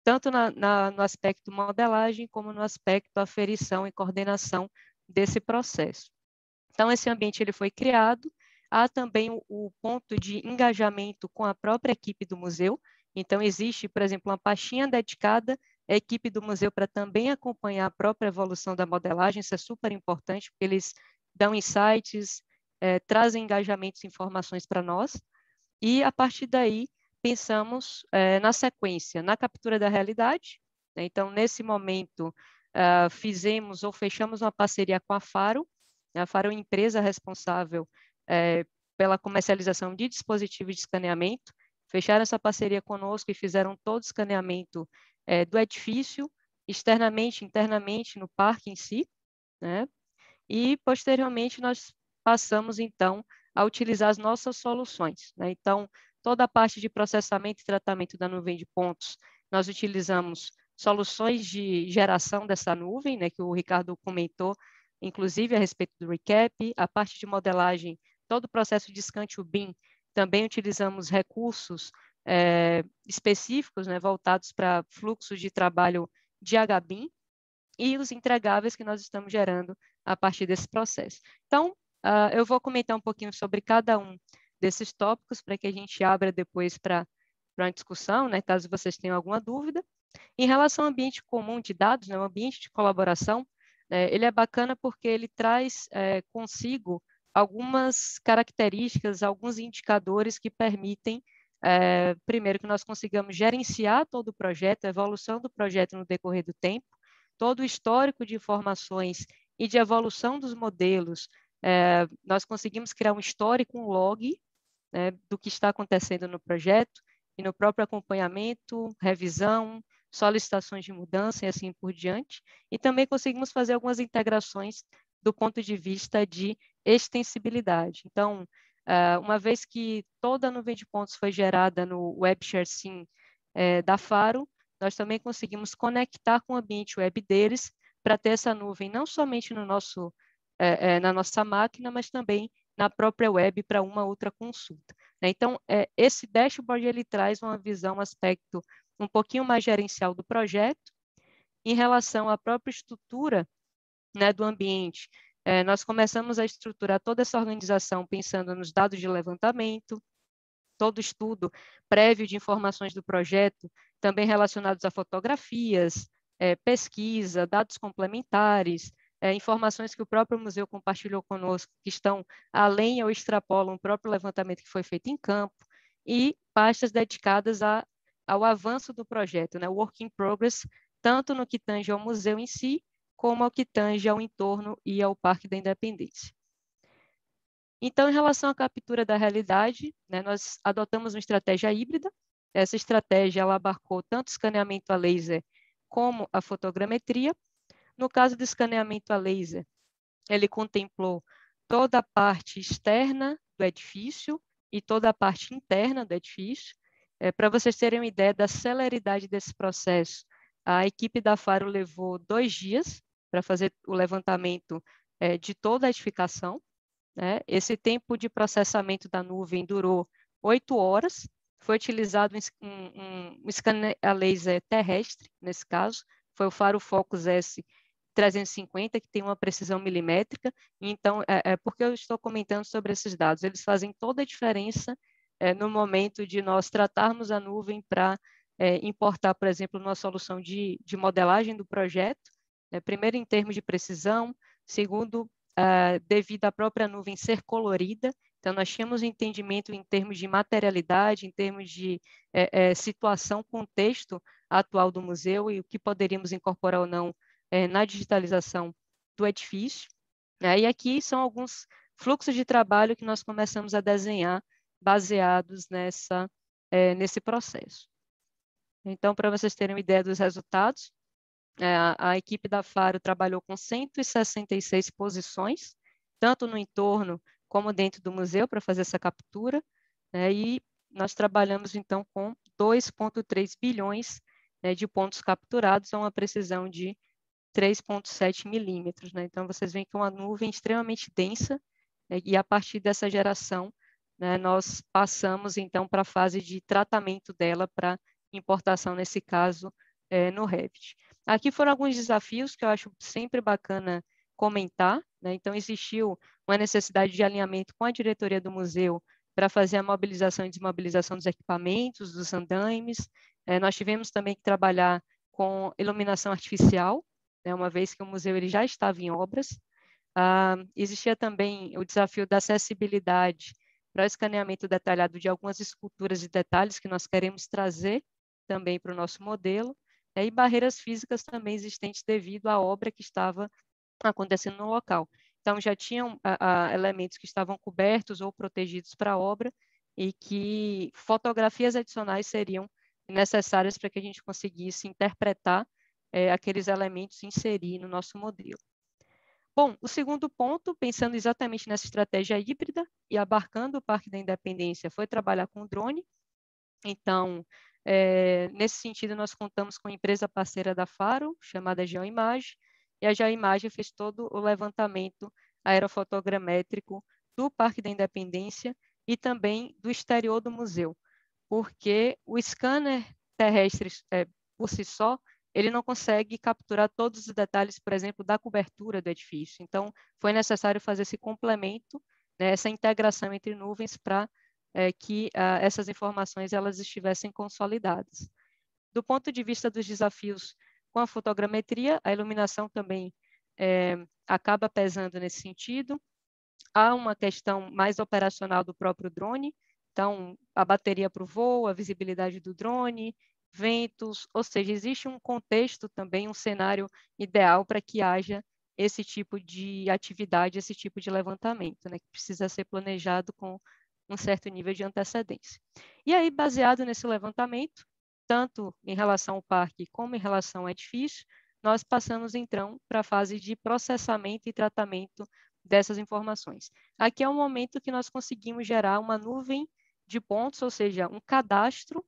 tanto no aspecto modelagem, como no aspecto aferição e coordenação desse processo. Então, esse ambiente ele foi criado. Há também o ponto de engajamento com a própria equipe do museu. Então, existe, por exemplo, uma pastinha dedicada a equipe do museu para também acompanhar a própria evolução da modelagem. Isso é super importante, porque eles dão insights, trazem engajamentos e informações para nós, e a partir daí pensamos na sequência, na captura da realidade, né? Então, nesse momento, fizemos ou fechamos uma parceria com a Faro. A Faro é uma empresa responsável pela comercialização de dispositivos de escaneamento. Fecharam essa parceria conosco e fizeram todo o escaneamento do edifício, externamente, internamente, no parque em si, né? E, posteriormente, nós passamos, então, a utilizar as nossas soluções, né? Então, toda a parte de processamento e tratamento da nuvem de pontos, nós utilizamos soluções de geração dessa nuvem, né, que o Ricardo comentou, inclusive a respeito do recap, a parte de modelagem, todo o processo de scan to bin, também utilizamos recursos específicos, né, voltados para fluxos de trabalho de HBIM, e os entregáveis que nós estamos gerando a partir desse processo. Então, eu vou comentar um pouquinho sobre cada um desses tópicos para que a gente abra depois para uma discussão, né, caso vocês tenham alguma dúvida. Em relação ao ambiente comum de dados, né, o ambiente de colaboração, ele é bacana porque ele traz consigo algumas características, alguns indicadores que permitem, primeiro, que nós consigamos gerenciar todo o projeto, a evolução do projeto no decorrer do tempo, todo o histórico de informações e de evolução dos modelos. Nós conseguimos criar um histórico, um log, né, do que está acontecendo no projeto e no próprio acompanhamento, revisão, solicitações de mudança e assim por diante. E também conseguimos fazer algumas integrações do ponto de vista de extensibilidade. Então, uma vez que toda a nuvem de pontos foi gerada no WebShare Sim da Faro, nós também conseguimos conectar com o ambiente web deles para ter essa nuvem não somente no nosso, na nossa máquina, mas também na própria web para uma outra consulta. Então, esse dashboard ele traz uma visão, um aspecto um pouquinho mais gerencial do projeto. Em relação à própria estrutura, né, do ambiente, nós começamos a estruturar toda essa organização pensando nos dados de levantamento, todo estudo prévio de informações do projeto, também relacionados a fotografias, pesquisa, dados complementares, informações que o próprio museu compartilhou conosco, que estão além ou extrapolam o próprio levantamento que foi feito em campo, e pastas dedicadas ao avanço do projeto, né, work in progress, tanto no que tange ao museu em si, como ao que tange ao entorno e ao Parque da Independência. Então, em relação à captura da realidade, né, nós adotamos uma estratégia híbrida. Essa estratégia ela abarcou tanto o escaneamento a laser como a fotogrametria. No caso do escaneamento a laser, ele contemplou toda a parte externa do edifício e toda a parte interna do edifício. Para vocês terem uma ideia da celeridade desse processo, a equipe da Faro levou 2 dias para fazer o levantamento de toda a edificação. Né? Esse tempo de processamento da nuvem durou 8 horas. Foi utilizado um scanner a laser terrestre, nesse caso, foi o Faro Focus S350, que tem uma precisão milimétrica. Então, porque eu estou comentando sobre esses dados, eles fazem toda a diferença no momento de nós tratarmos a nuvem para importar, por exemplo, uma solução de modelagem do projeto, primeiro em termos de precisão, segundo, devido à própria nuvem ser colorida. Então, nós tínhamos um entendimento em termos de materialidade, em termos de situação, contexto atual do museu e o que poderíamos incorporar ou não na digitalização do edifício. E aqui são alguns fluxos de trabalho que nós começamos a desenhar baseados nesse processo. Então, para vocês terem uma ideia dos resultados, a equipe da Faro trabalhou com 166 posições, tanto no entorno como dentro do museu, para fazer essa captura, e nós trabalhamos, então, com 2,3 bilhões de pontos capturados a uma precisão de 3,7 milímetros. Então, vocês veem que é uma nuvem extremamente densa, e a partir dessa geração, nós passamos, então, para a fase de tratamento dela para importação, nesse caso, no Revit. Aqui foram alguns desafios que eu acho sempre bacana comentar. Então, existiu uma necessidade de alinhamento com a diretoria do museu para fazer a mobilização e desmobilização dos equipamentos, dos andaimes. Nós tivemos também que trabalhar com iluminação artificial, né, uma vez que o museu ele já estava em obras. Existia também o desafio da acessibilidade para o escaneamento detalhado de algumas esculturas e detalhes que nós queremos trazer também para o nosso modelo, né, e barreiras físicas também existentes devido à obra que estava acontecendo no local. Então, já tinham elementos que estavam cobertos ou protegidos para a obra e que fotografias adicionais seriam necessárias para que a gente conseguisse interpretar aqueles elementos e inserir no nosso modelo. Bom, o segundo ponto, pensando exatamente nessa estratégia híbrida e abarcando o Parque da Independência, foi trabalhar com o drone. Então, nesse sentido, nós contamos com a empresa parceira da Faro, chamada Geoimagem, e a Geoimagem fez todo o levantamento aerofotogramétrico do Parque da Independência e também do exterior do museu, porque o scanner terrestre, por si só, ele não consegue capturar todos os detalhes, por exemplo, da cobertura do edifício. Então, foi necessário fazer esse complemento, né, essa integração entre nuvens para que essas informações elas estivessem consolidadas. Do ponto de vista dos desafios com a fotogrametria, a iluminação também acaba pesando nesse sentido. Há uma questão mais operacional do próprio drone, então a bateria para o voo, a visibilidade do drone, ventos, ou seja, existe um contexto também, um cenário ideal para que haja esse tipo de atividade, esse tipo de levantamento, né, que precisa ser planejado com um certo nível de antecedência. E aí, baseado nesse levantamento, tanto em relação ao parque como em relação ao edifício, nós passamos então para a fase de processamento e tratamento dessas informações. Aqui é o momento que nós conseguimos gerar uma nuvem de pontos, ou seja, um cadastro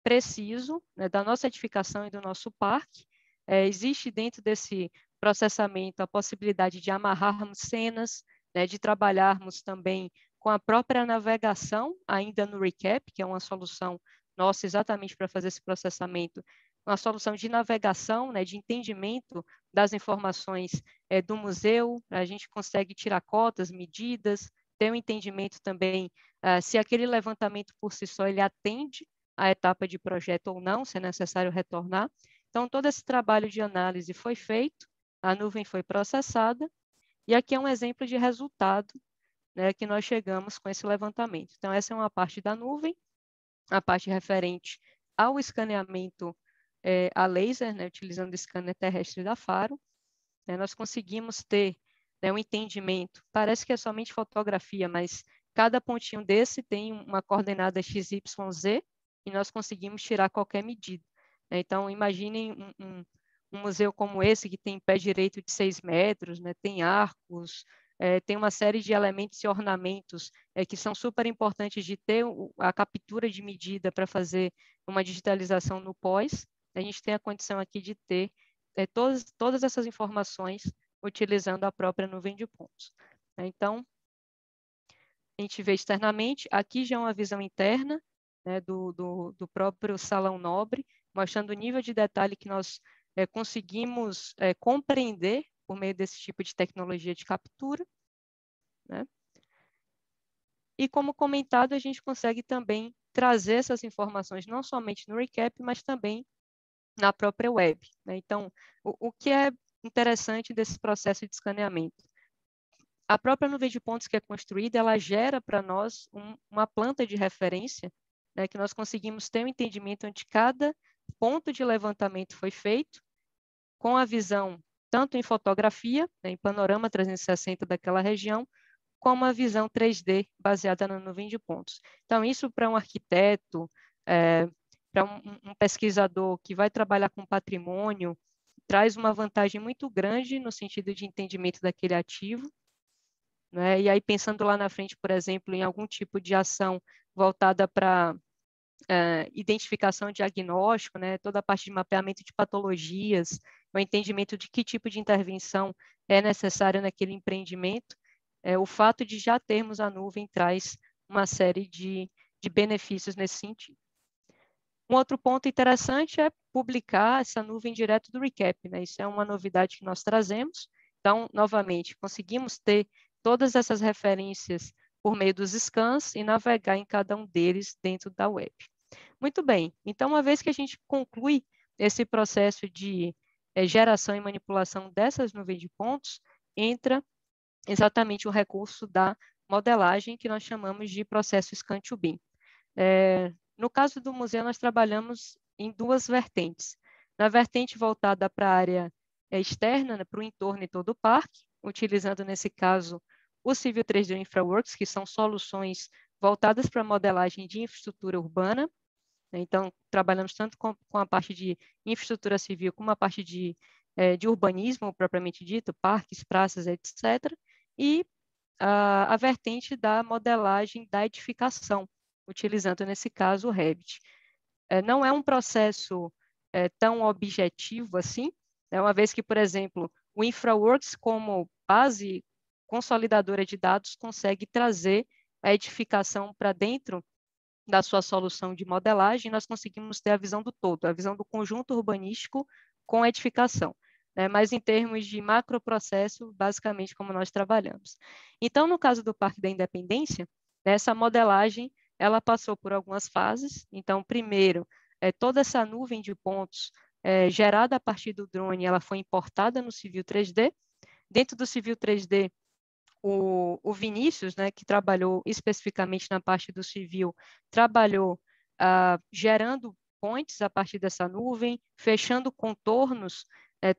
preciso, né, da nossa edificação e do nosso parque. Existe dentro desse processamento a possibilidade de amarrarmos cenas, né, de trabalharmos também com a própria navegação, ainda no Recap, que é uma solução nossa exatamente para fazer esse processamento, uma solução de navegação, né, de entendimento das informações do museu. A gente consegue tirar cotas, medidas, ter um entendimento também se aquele levantamento por si só ele atende à etapa de projeto ou não, se é necessário retornar. Então, todo esse trabalho de análise foi feito, a nuvem foi processada, e aqui é um exemplo de resultado, né, que nós chegamos com esse levantamento. Então, essa é uma parte da nuvem, a parte referente ao escaneamento a laser, né, utilizando o scanner terrestre da Faro. Nós conseguimos ter, né, um entendimento, parece que é somente fotografia, mas cada pontinho desse tem uma coordenada XYZ e nós conseguimos tirar qualquer medida. Então, imaginem um museu como esse, que tem pé direito de 6 metros, né, tem arcos, tem uma série de elementos e ornamentos que são super importantes de ter a captura de medida para fazer uma digitalização no pós. A gente tem a condição aqui de ter todas essas informações utilizando a própria nuvem de pontos. Então, a gente vê externamente, aqui já é uma visão interna, né, do próprio Salão Nobre, mostrando o nível de detalhe que nós conseguimos compreender por meio desse tipo de tecnologia de captura, né? E como comentado, a gente consegue também trazer essas informações não somente no Recap, mas também na própria web, né? Então, o que é interessante desse processo de escaneamento? A própria nuvem de pontos que é construída, ela gera para nós uma planta de referência, né, que nós conseguimos ter um entendimento onde cada ponto de levantamento foi feito, com a visão tanto em fotografia, né, em panorama 360 daquela região, como a visão 3D baseada na nuvem de pontos. Então, isso para um arquiteto, para um pesquisador que vai trabalhar com patrimônio, traz uma vantagem muito grande no sentido de entendimento daquele ativo, né? E aí, pensando lá na frente, por exemplo, em algum tipo de ação voltada para identificação e diagnóstico, né? Toda a parte de mapeamento de patologias, o entendimento de que tipo de intervenção é necessária naquele empreendimento, o fato de já termos a nuvem traz uma série de benefícios nesse sentido. Um outro ponto interessante é publicar essa nuvem direto do Recap, né? Isso é uma novidade que nós trazemos. Então, novamente, conseguimos ter todas essas referências por meio dos scans e navegar em cada um deles dentro da web. Muito bem, então uma vez que a gente conclui esse processo de geração e manipulação dessas nuvens de pontos, entra exatamente o recurso da modelagem, que nós chamamos de processo Scan-to-Bin. No caso do museu, nós trabalhamos em duas vertentes. Na vertente voltada para a área externa, né, para o entorno e todo o parque, utilizando, nesse caso, o Civil 3D InfraWorks, que são soluções voltadas para a modelagem de infraestrutura urbana. Então, trabalhamos tanto com a parte de infraestrutura civil como a parte de urbanismo, propriamente dito, parques, praças, etc. E a vertente da modelagem da edificação, utilizando, nesse caso, o Revit. Não é um processo tão objetivo assim, né? Uma vez que, por exemplo, o InfraWorks, como base consolidadora de dados, consegue trazer a edificação para dentro da sua solução de modelagem, nós conseguimos ter a visão do todo, a visão do conjunto urbanístico com a edificação, né? Mas em termos de macroprocesso, basicamente como nós trabalhamos. Então, no caso do Parque da Independência, essa modelagem, ela passou por algumas fases. Então, primeiro, toda essa nuvem de pontos gerada a partir do drone, ela foi importada no Civil 3D. Dentro do Civil 3D, o Vinícius, né, que trabalhou especificamente na parte do civil, trabalhou gerando points a partir dessa nuvem, fechando contornos,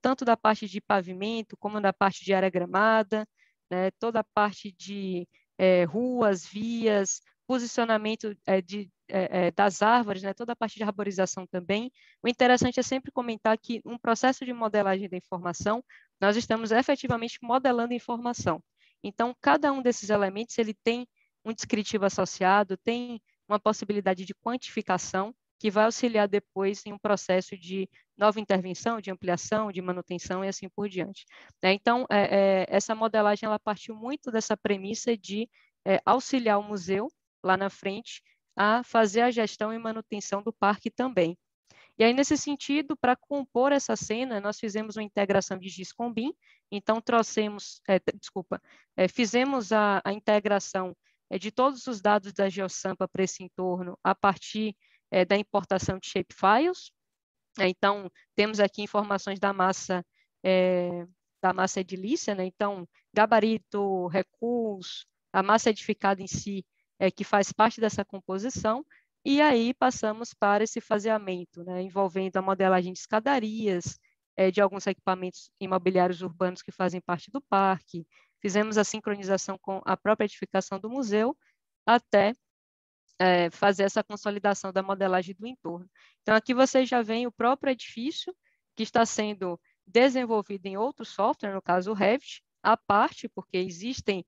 tanto da parte de pavimento, como da parte de área gramada, né, toda a parte de ruas, vias, posicionamento das árvores, né, toda a parte de arborização também. O interessante é sempre comentar que um processo de modelagem da informação, nós estamos efetivamente modelando informação. Então, cada um desses elementos, ele tem um descritivo associado, tem uma possibilidade de quantificação, que vai auxiliar depois em um processo de nova intervenção, de ampliação, de manutenção e assim por diante. Então, essa modelagem, ela partiu muito dessa premissa de auxiliar o museu, lá na frente, a fazer a gestão e manutenção do parque também. E aí, nesse sentido, para compor essa cena, nós fizemos uma integração de GIS com BIM, então fizemos a integração de todos os dados da GeoSampa para esse entorno a partir da importação de shapefiles. Então, temos aqui informações da massa edilícia, né? Então, gabarito, recurso, a massa edificada em si, que faz parte dessa composição. E aí passamos para esse faseamento, né, envolvendo a modelagem de escadarias, de alguns equipamentos imobiliários urbanos que fazem parte do parque. Fizemos a sincronização com a própria edificação do museu, até fazer essa consolidação da modelagem do entorno. Então, aqui vocês já veem o próprio edifício, que está sendo desenvolvido em outro software, no caso o Revit, à parte, porque existem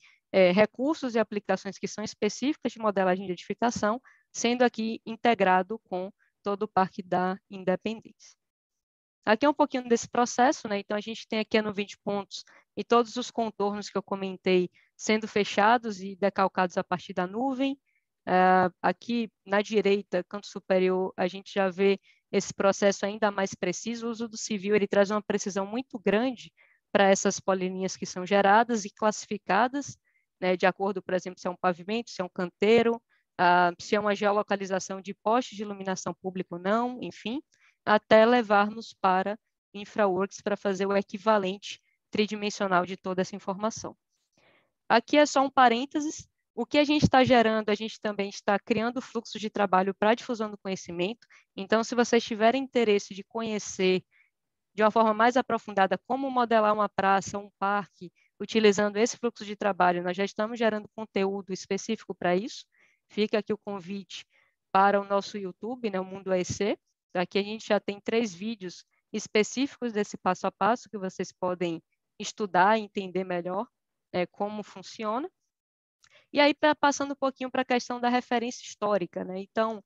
recursos e aplicações que são específicas de modelagem de edificação, sendo aqui integrado com todo o Parque da Independência. Aqui é um pouquinho desse processo, né? Então, a gente tem aqui a nuvem de pontos e todos os contornos que eu comentei sendo fechados e decalcados a partir da nuvem. Aqui, na direita, canto superior, a gente já vê esse processo ainda mais preciso. O uso do civil, ele traz uma precisão muito grande para essas polilinhas que são geradas e classificadas, né, de acordo, por exemplo, se é um pavimento, se é um canteiro, se é uma geolocalização de postes de iluminação pública ou não, enfim, até levarmos para InfraWorks para fazer o equivalente tridimensional de toda essa informação. Aqui é só um parênteses. O que a gente está gerando, a gente também está criando fluxos de trabalho para a difusão do conhecimento. Então, se vocês tiverem interesse de conhecer de uma forma mais aprofundada como modelar uma praça, um parque, utilizando esse fluxo de trabalho, nós já estamos gerando conteúdo específico para isso. Fica aqui o convite para o nosso YouTube, né, o Mundo AEC. Aqui a gente já tem 3 vídeos específicos desse passo a passo que vocês podem estudar e entender melhor como funciona. E aí, passando um pouquinho para a questão da referência histórica, né? Então,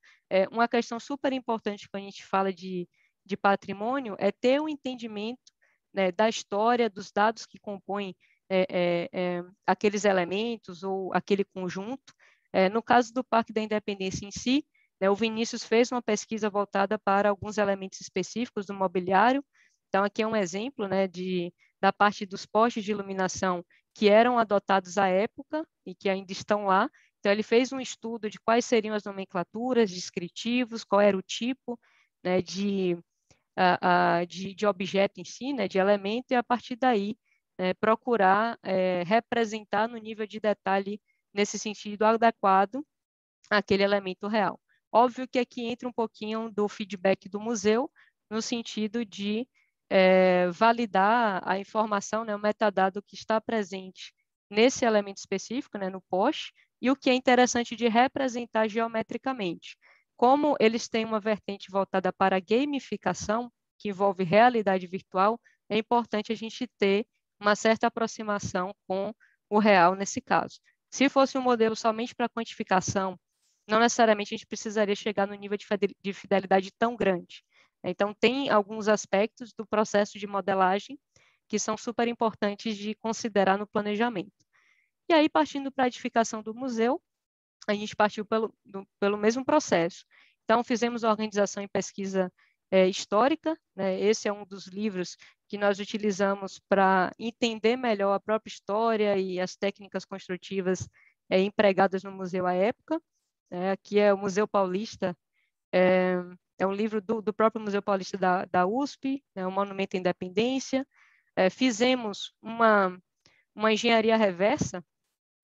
uma questão super importante quando a gente fala de patrimônio é ter um entendimento, né, da história, dos dados que compõem aqueles elementos ou aquele conjunto. No caso do Parque da Independência em si, né, o Vinícius fez uma pesquisa voltada para alguns elementos específicos do mobiliário. Então, aqui é um exemplo, né, da parte dos postes de iluminação que eram adotados à época e que ainda estão lá. Então, ele fez um estudo de quais seriam as nomenclaturas, descritivos, qual era o tipo, né, de de objeto em si, né, de elemento, e a partir daí procurar representar no nível de detalhe, nesse sentido adequado, aquele elemento real. Óbvio que aqui entra um pouquinho do feedback do museu, no sentido de validar a informação, né, o metadado que está presente nesse elemento específico, né, no post, e o que é interessante de representar geometricamente. Como eles têm uma vertente voltada para a gamificação, que envolve realidade virtual, é importante a gente ter uma certa aproximação com o real nesse caso. Se fosse um modelo somente para quantificação, não necessariamente a gente precisaria chegar no nível de fidelidade tão grande. Então, tem alguns aspectos do processo de modelagem que são super importantes de considerar no planejamento. E aí, partindo para a edificação do museu, a gente partiu pelo mesmo processo. Então, fizemos a organização e pesquisa histórica, né? Esse é um dos livros que nós utilizamos para entender melhor a própria história e as técnicas construtivas empregadas no museu à época. Aqui é o Museu Paulista, é um livro do próprio Museu Paulista da USP, o Monumento à Independência. Fizemos uma engenharia reversa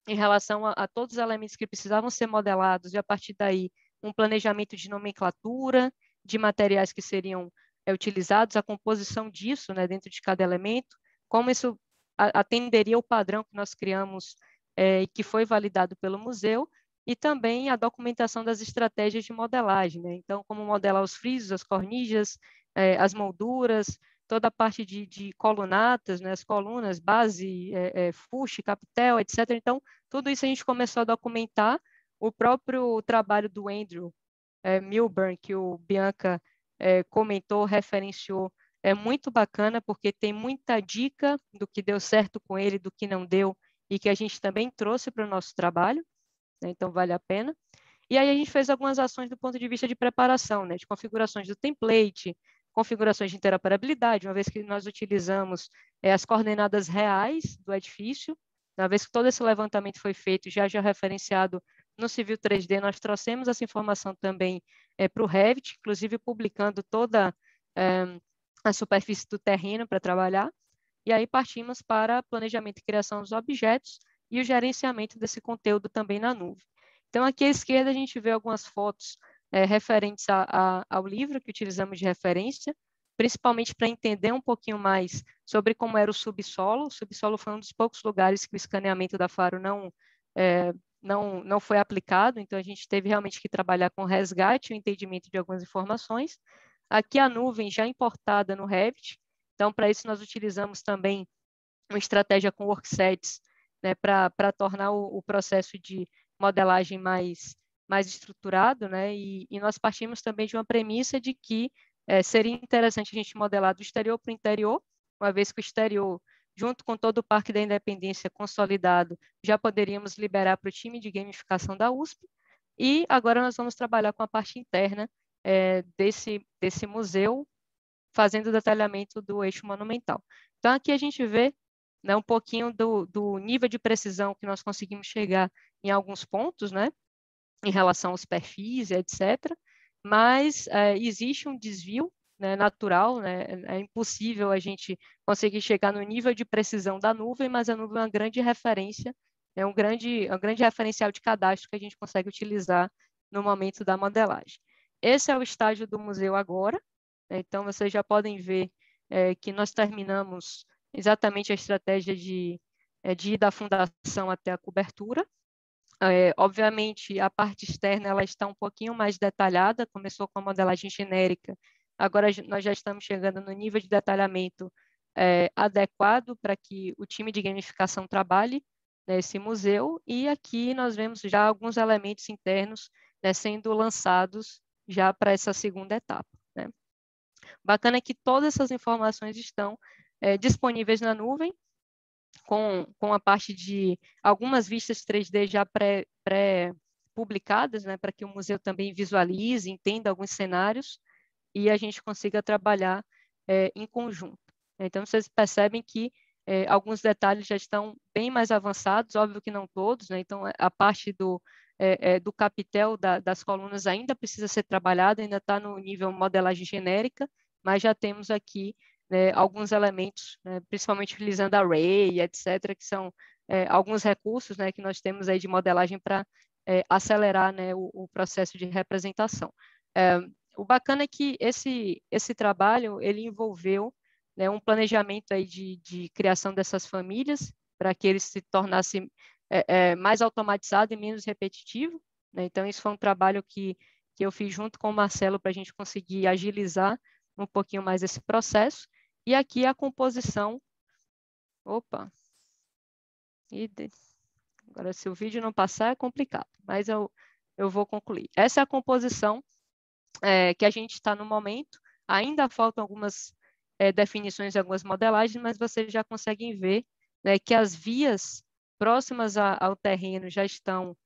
em relação a todos os elementos que precisavam ser modelados, e a partir daí um planejamento de nomenclatura, de materiais que seriam utilizados, a composição disso, né, dentro de cada elemento, como isso atenderia o padrão que nós criamos e que foi validado pelo museu, e também a documentação das estratégias de modelagem, né? Então, como modelar os frisos, as cornijas, as molduras, toda a parte de colunatas, né, as colunas, base, fuste, capitel, etc. Então, tudo isso a gente começou a documentar. O próprio trabalho do Andrew Milburn, que o Bianca comentou, referenciou, é muito bacana, porque tem muita dica do que deu certo com ele, do que não deu, e que a gente também trouxe para o nosso trabalho, né? Então, vale a pena. E aí a gente fez algumas ações do ponto de vista de preparação, né, de configurações do template, configurações de interoperabilidade, uma vez que nós utilizamos as coordenadas reais do edifício, uma vez que todo esse levantamento foi feito, já referenciado no Civil 3D, nós trouxemos essa informação também para o Revit, inclusive publicando toda a superfície do terreno para trabalhar, e aí partimos para planejamento e criação dos objetos e o gerenciamento desse conteúdo também na nuvem. Então, aqui à esquerda a gente vê algumas fotos referentes ao livro que utilizamos de referência, principalmente para entender um pouquinho mais sobre como era o subsolo. O subsolo foi um dos poucos lugares que o escaneamento da Faro não foi aplicado, então a gente teve realmente que trabalhar com o resgate e o entendimento de algumas informações. Aqui a nuvem já importada no Revit, então para isso nós utilizamos também uma estratégia com worksets, né, para tornar o processo de modelagem mais estruturado, né? E nós partimos também de uma premissa de que seria interessante a gente modelar do exterior para o interior, uma vez que o exterior, junto com todo o Parque da Independência consolidado, já poderíamos liberar para o time de gamificação da USP, e agora nós vamos trabalhar com a parte interna desse museu, fazendo o detalhamento do eixo monumental. Então, aqui a gente vê, né, um pouquinho do nível de precisão que nós conseguimos chegar em alguns pontos, né, em relação aos perfis, etc. Mas existe um desvio, né, natural, né, é impossível a gente conseguir chegar no nível de precisão da nuvem, mas a nuvem é uma grande referência, é um grande referencial de cadastro que a gente consegue utilizar no momento da modelagem. Esse é o estágio do museu agora, né, então vocês já podem ver que nós terminamos exatamente a estratégia de ir da fundação até a cobertura. Obviamente, a parte externa ela está um pouquinho mais detalhada, começou com a modelagem genérica, agora nós já estamos chegando no nível de detalhamento adequado para que o time de gamificação trabalhe nesse museu, e aqui nós vemos já alguns elementos internos, né, sendo lançados já para essa segunda etapa, né. Bacana é que todas essas informações estão disponíveis na nuvem, com a parte de algumas vistas 3D já pré-publicadas, né, para que o museu também visualize, entenda alguns cenários e a gente consiga trabalhar em conjunto. Então, vocês percebem que alguns detalhes já estão bem mais avançados, óbvio que não todos, né? Então, a parte do capitel das colunas ainda precisa ser trabalhada, ainda está no nível modelagem genérica, mas já temos aqui, né, alguns elementos, né, principalmente utilizando array, etc., que são alguns recursos, né, que nós temos aí de modelagem para acelerar, né, o processo de representação. O bacana é que esse trabalho ele envolveu, né, um planejamento aí de criação dessas famílias para que ele se tornasse mais automatizado e menos repetitivo, né? Então, isso foi um trabalho que eu fiz junto com o Marcelo para a gente conseguir agilizar um pouquinho mais esse processo. E aqui a composição. Opa! Agora, se o vídeo não passar, é complicado, mas eu vou concluir. Essa é a composição que a gente está no momento. Ainda faltam algumas definições e algumas modelagens, mas vocês já conseguem ver, né, que as vias próximas ao terreno já estão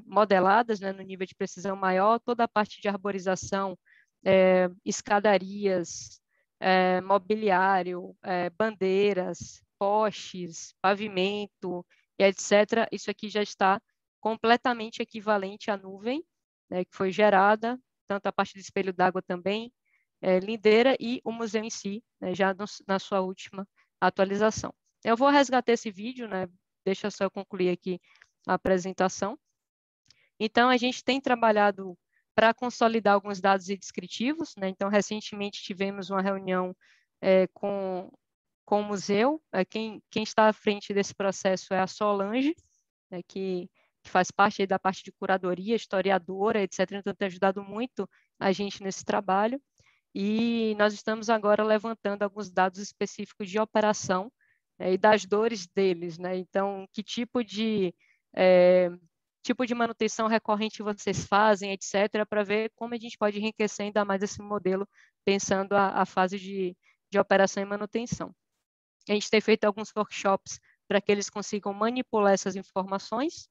modeladas, né, no nível de precisão maior, toda a parte de arborização, escadarias, mobiliário, bandeiras, postes, pavimento, e etc. Isso aqui já está completamente equivalente à nuvem, né, que foi gerada, tanto a parte do espelho d'água também, lindeira e o museu em si, né, já na sua última atualização. Eu vou resgatar esse vídeo, né, deixa só eu concluir aqui a apresentação. Então, a gente tem trabalhado para consolidar alguns dados descritivos, né? Então, recentemente tivemos uma reunião com o museu. Quem está à frente desse processo é a Solange, né, que faz parte da parte de curadoria, historiadora, etc. Então, tem ajudado muito a gente nesse trabalho. E nós estamos agora levantando alguns dados específicos de operação e das dores deles, né? Então, que tipo de manutenção recorrente vocês fazem, etc., para ver como a gente pode enriquecer ainda mais esse modelo, pensando a fase de operação e manutenção. A gente tem feito alguns workshops para que eles consigam manipular essas informações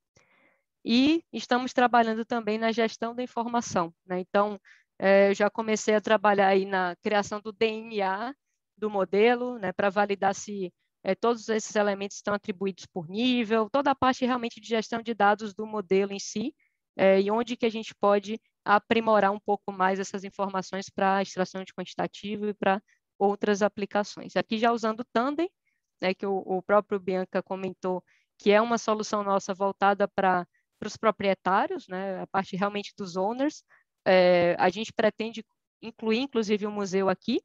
e estamos trabalhando também na gestão da informação, né? Então, eu já comecei a trabalhar aí na criação do DNA do modelo, né, para validar se todos esses elementos estão atribuídos por nível, toda a parte realmente de gestão de dados do modelo em si, e onde que a gente pode aprimorar um pouco mais essas informações para extração de quantitativo e para outras aplicações. Aqui já usando o Tandem, né, que o próprio Bianca comentou, que é uma solução nossa voltada para os proprietários, né, a parte realmente dos owners. A gente pretende incluir, inclusive, o museu aqui,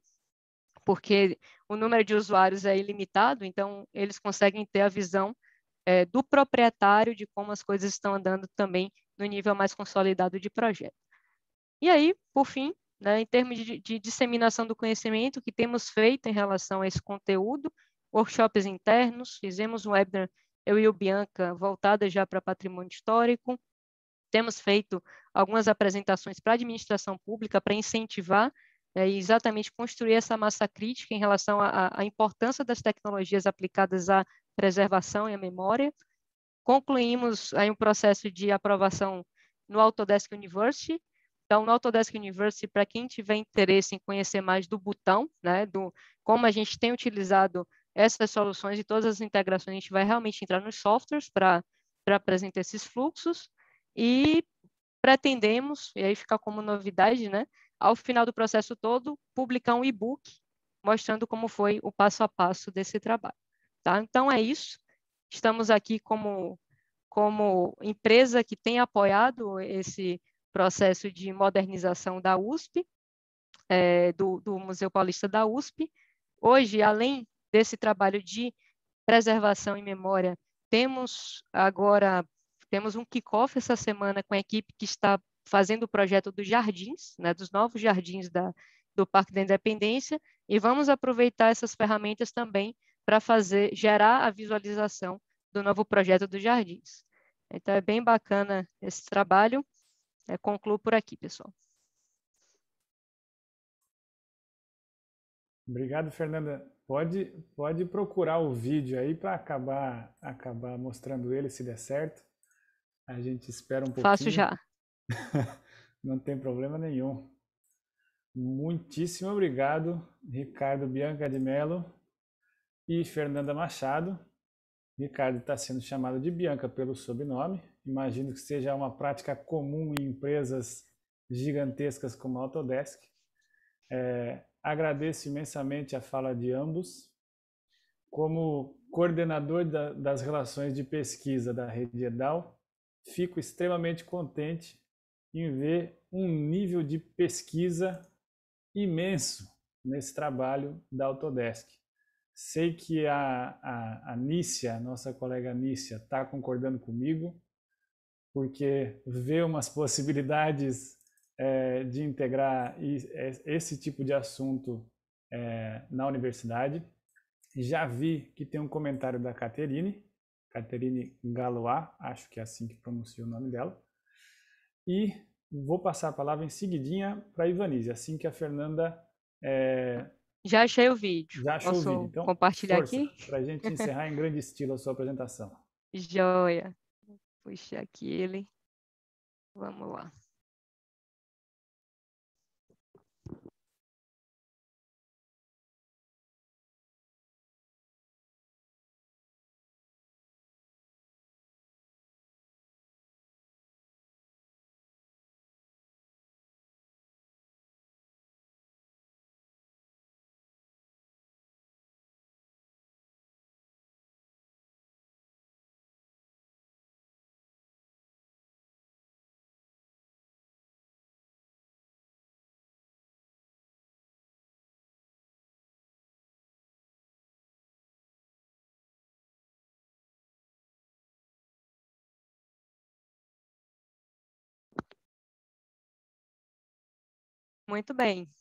porque o número de usuários é ilimitado, então eles conseguem ter a visão do proprietário de como as coisas estão andando também no nível mais consolidado de projeto. E aí, por fim, né, em termos de disseminação do conhecimento que temos feito em relação a esse conteúdo, workshops internos, fizemos um webinar, eu e o Bianca, voltada já para patrimônio histórico, temos feito algumas apresentações para a administração pública para incentivar e exatamente construir essa massa crítica em relação à importância das tecnologias aplicadas à preservação e à memória. Concluímos aí um processo de aprovação no Autodesk University. Então, no Autodesk University, para quem tiver interesse em conhecer mais do botão, né, do como a gente tem utilizado essas soluções e todas as integrações, a gente vai realmente entrar nos softwares para apresentar esses fluxos e pretendemos, e aí fica como novidade, né, ao final do processo todo, publicar um e-book mostrando como foi o passo a passo desse trabalho. Tá? Então, é isso. Estamos aqui como empresa que tem apoiado esse processo de modernização da USP, do Museu Paulista da USP. Hoje, além desse trabalho de preservação e memória, temos um kickoff essa semana com a equipe que está fazendo o projeto dos jardins, né, dos novos jardins do Parque da Independência, e vamos aproveitar essas ferramentas também para gerar a visualização do novo projeto dos jardins. Então, é bem bacana esse trabalho. Concluo por aqui, pessoal. Obrigado, Fernanda. Pode procurar o vídeo aí para acabar mostrando ele, se der certo. A gente espera um pouquinho. Faço já. Não tem problema nenhum. Muitíssimo obrigado, Ricardo Bianca de Mello e Fernanda Machado. Ricardo está sendo chamado de Bianca pelo sobrenome. Imagino que seja uma prática comum em empresas gigantescas como a Autodesk. agradeço imensamente a fala de ambos. Como coordenador das relações de pesquisa da Rede EDAL, fico extremamente contente em ver um nível de pesquisa imenso nesse trabalho da Autodesk. Sei que a Nícia, nossa colega Nícia, está concordando comigo, porque vê umas possibilidades de integrar esse tipo de assunto na universidade. Já vi que tem um comentário da Caterine Galois, acho que é assim que pronuncia o nome dela. E vou passar a palavra em seguidinha para a Ivanise, assim que a Fernanda... Já achei o vídeo. Já achou o vídeo. Então, compartilhar força, aqui? para a gente encerrar em grande estilo a sua apresentação. Joia. Puxar aqui ele. Vamos lá. Muito bem.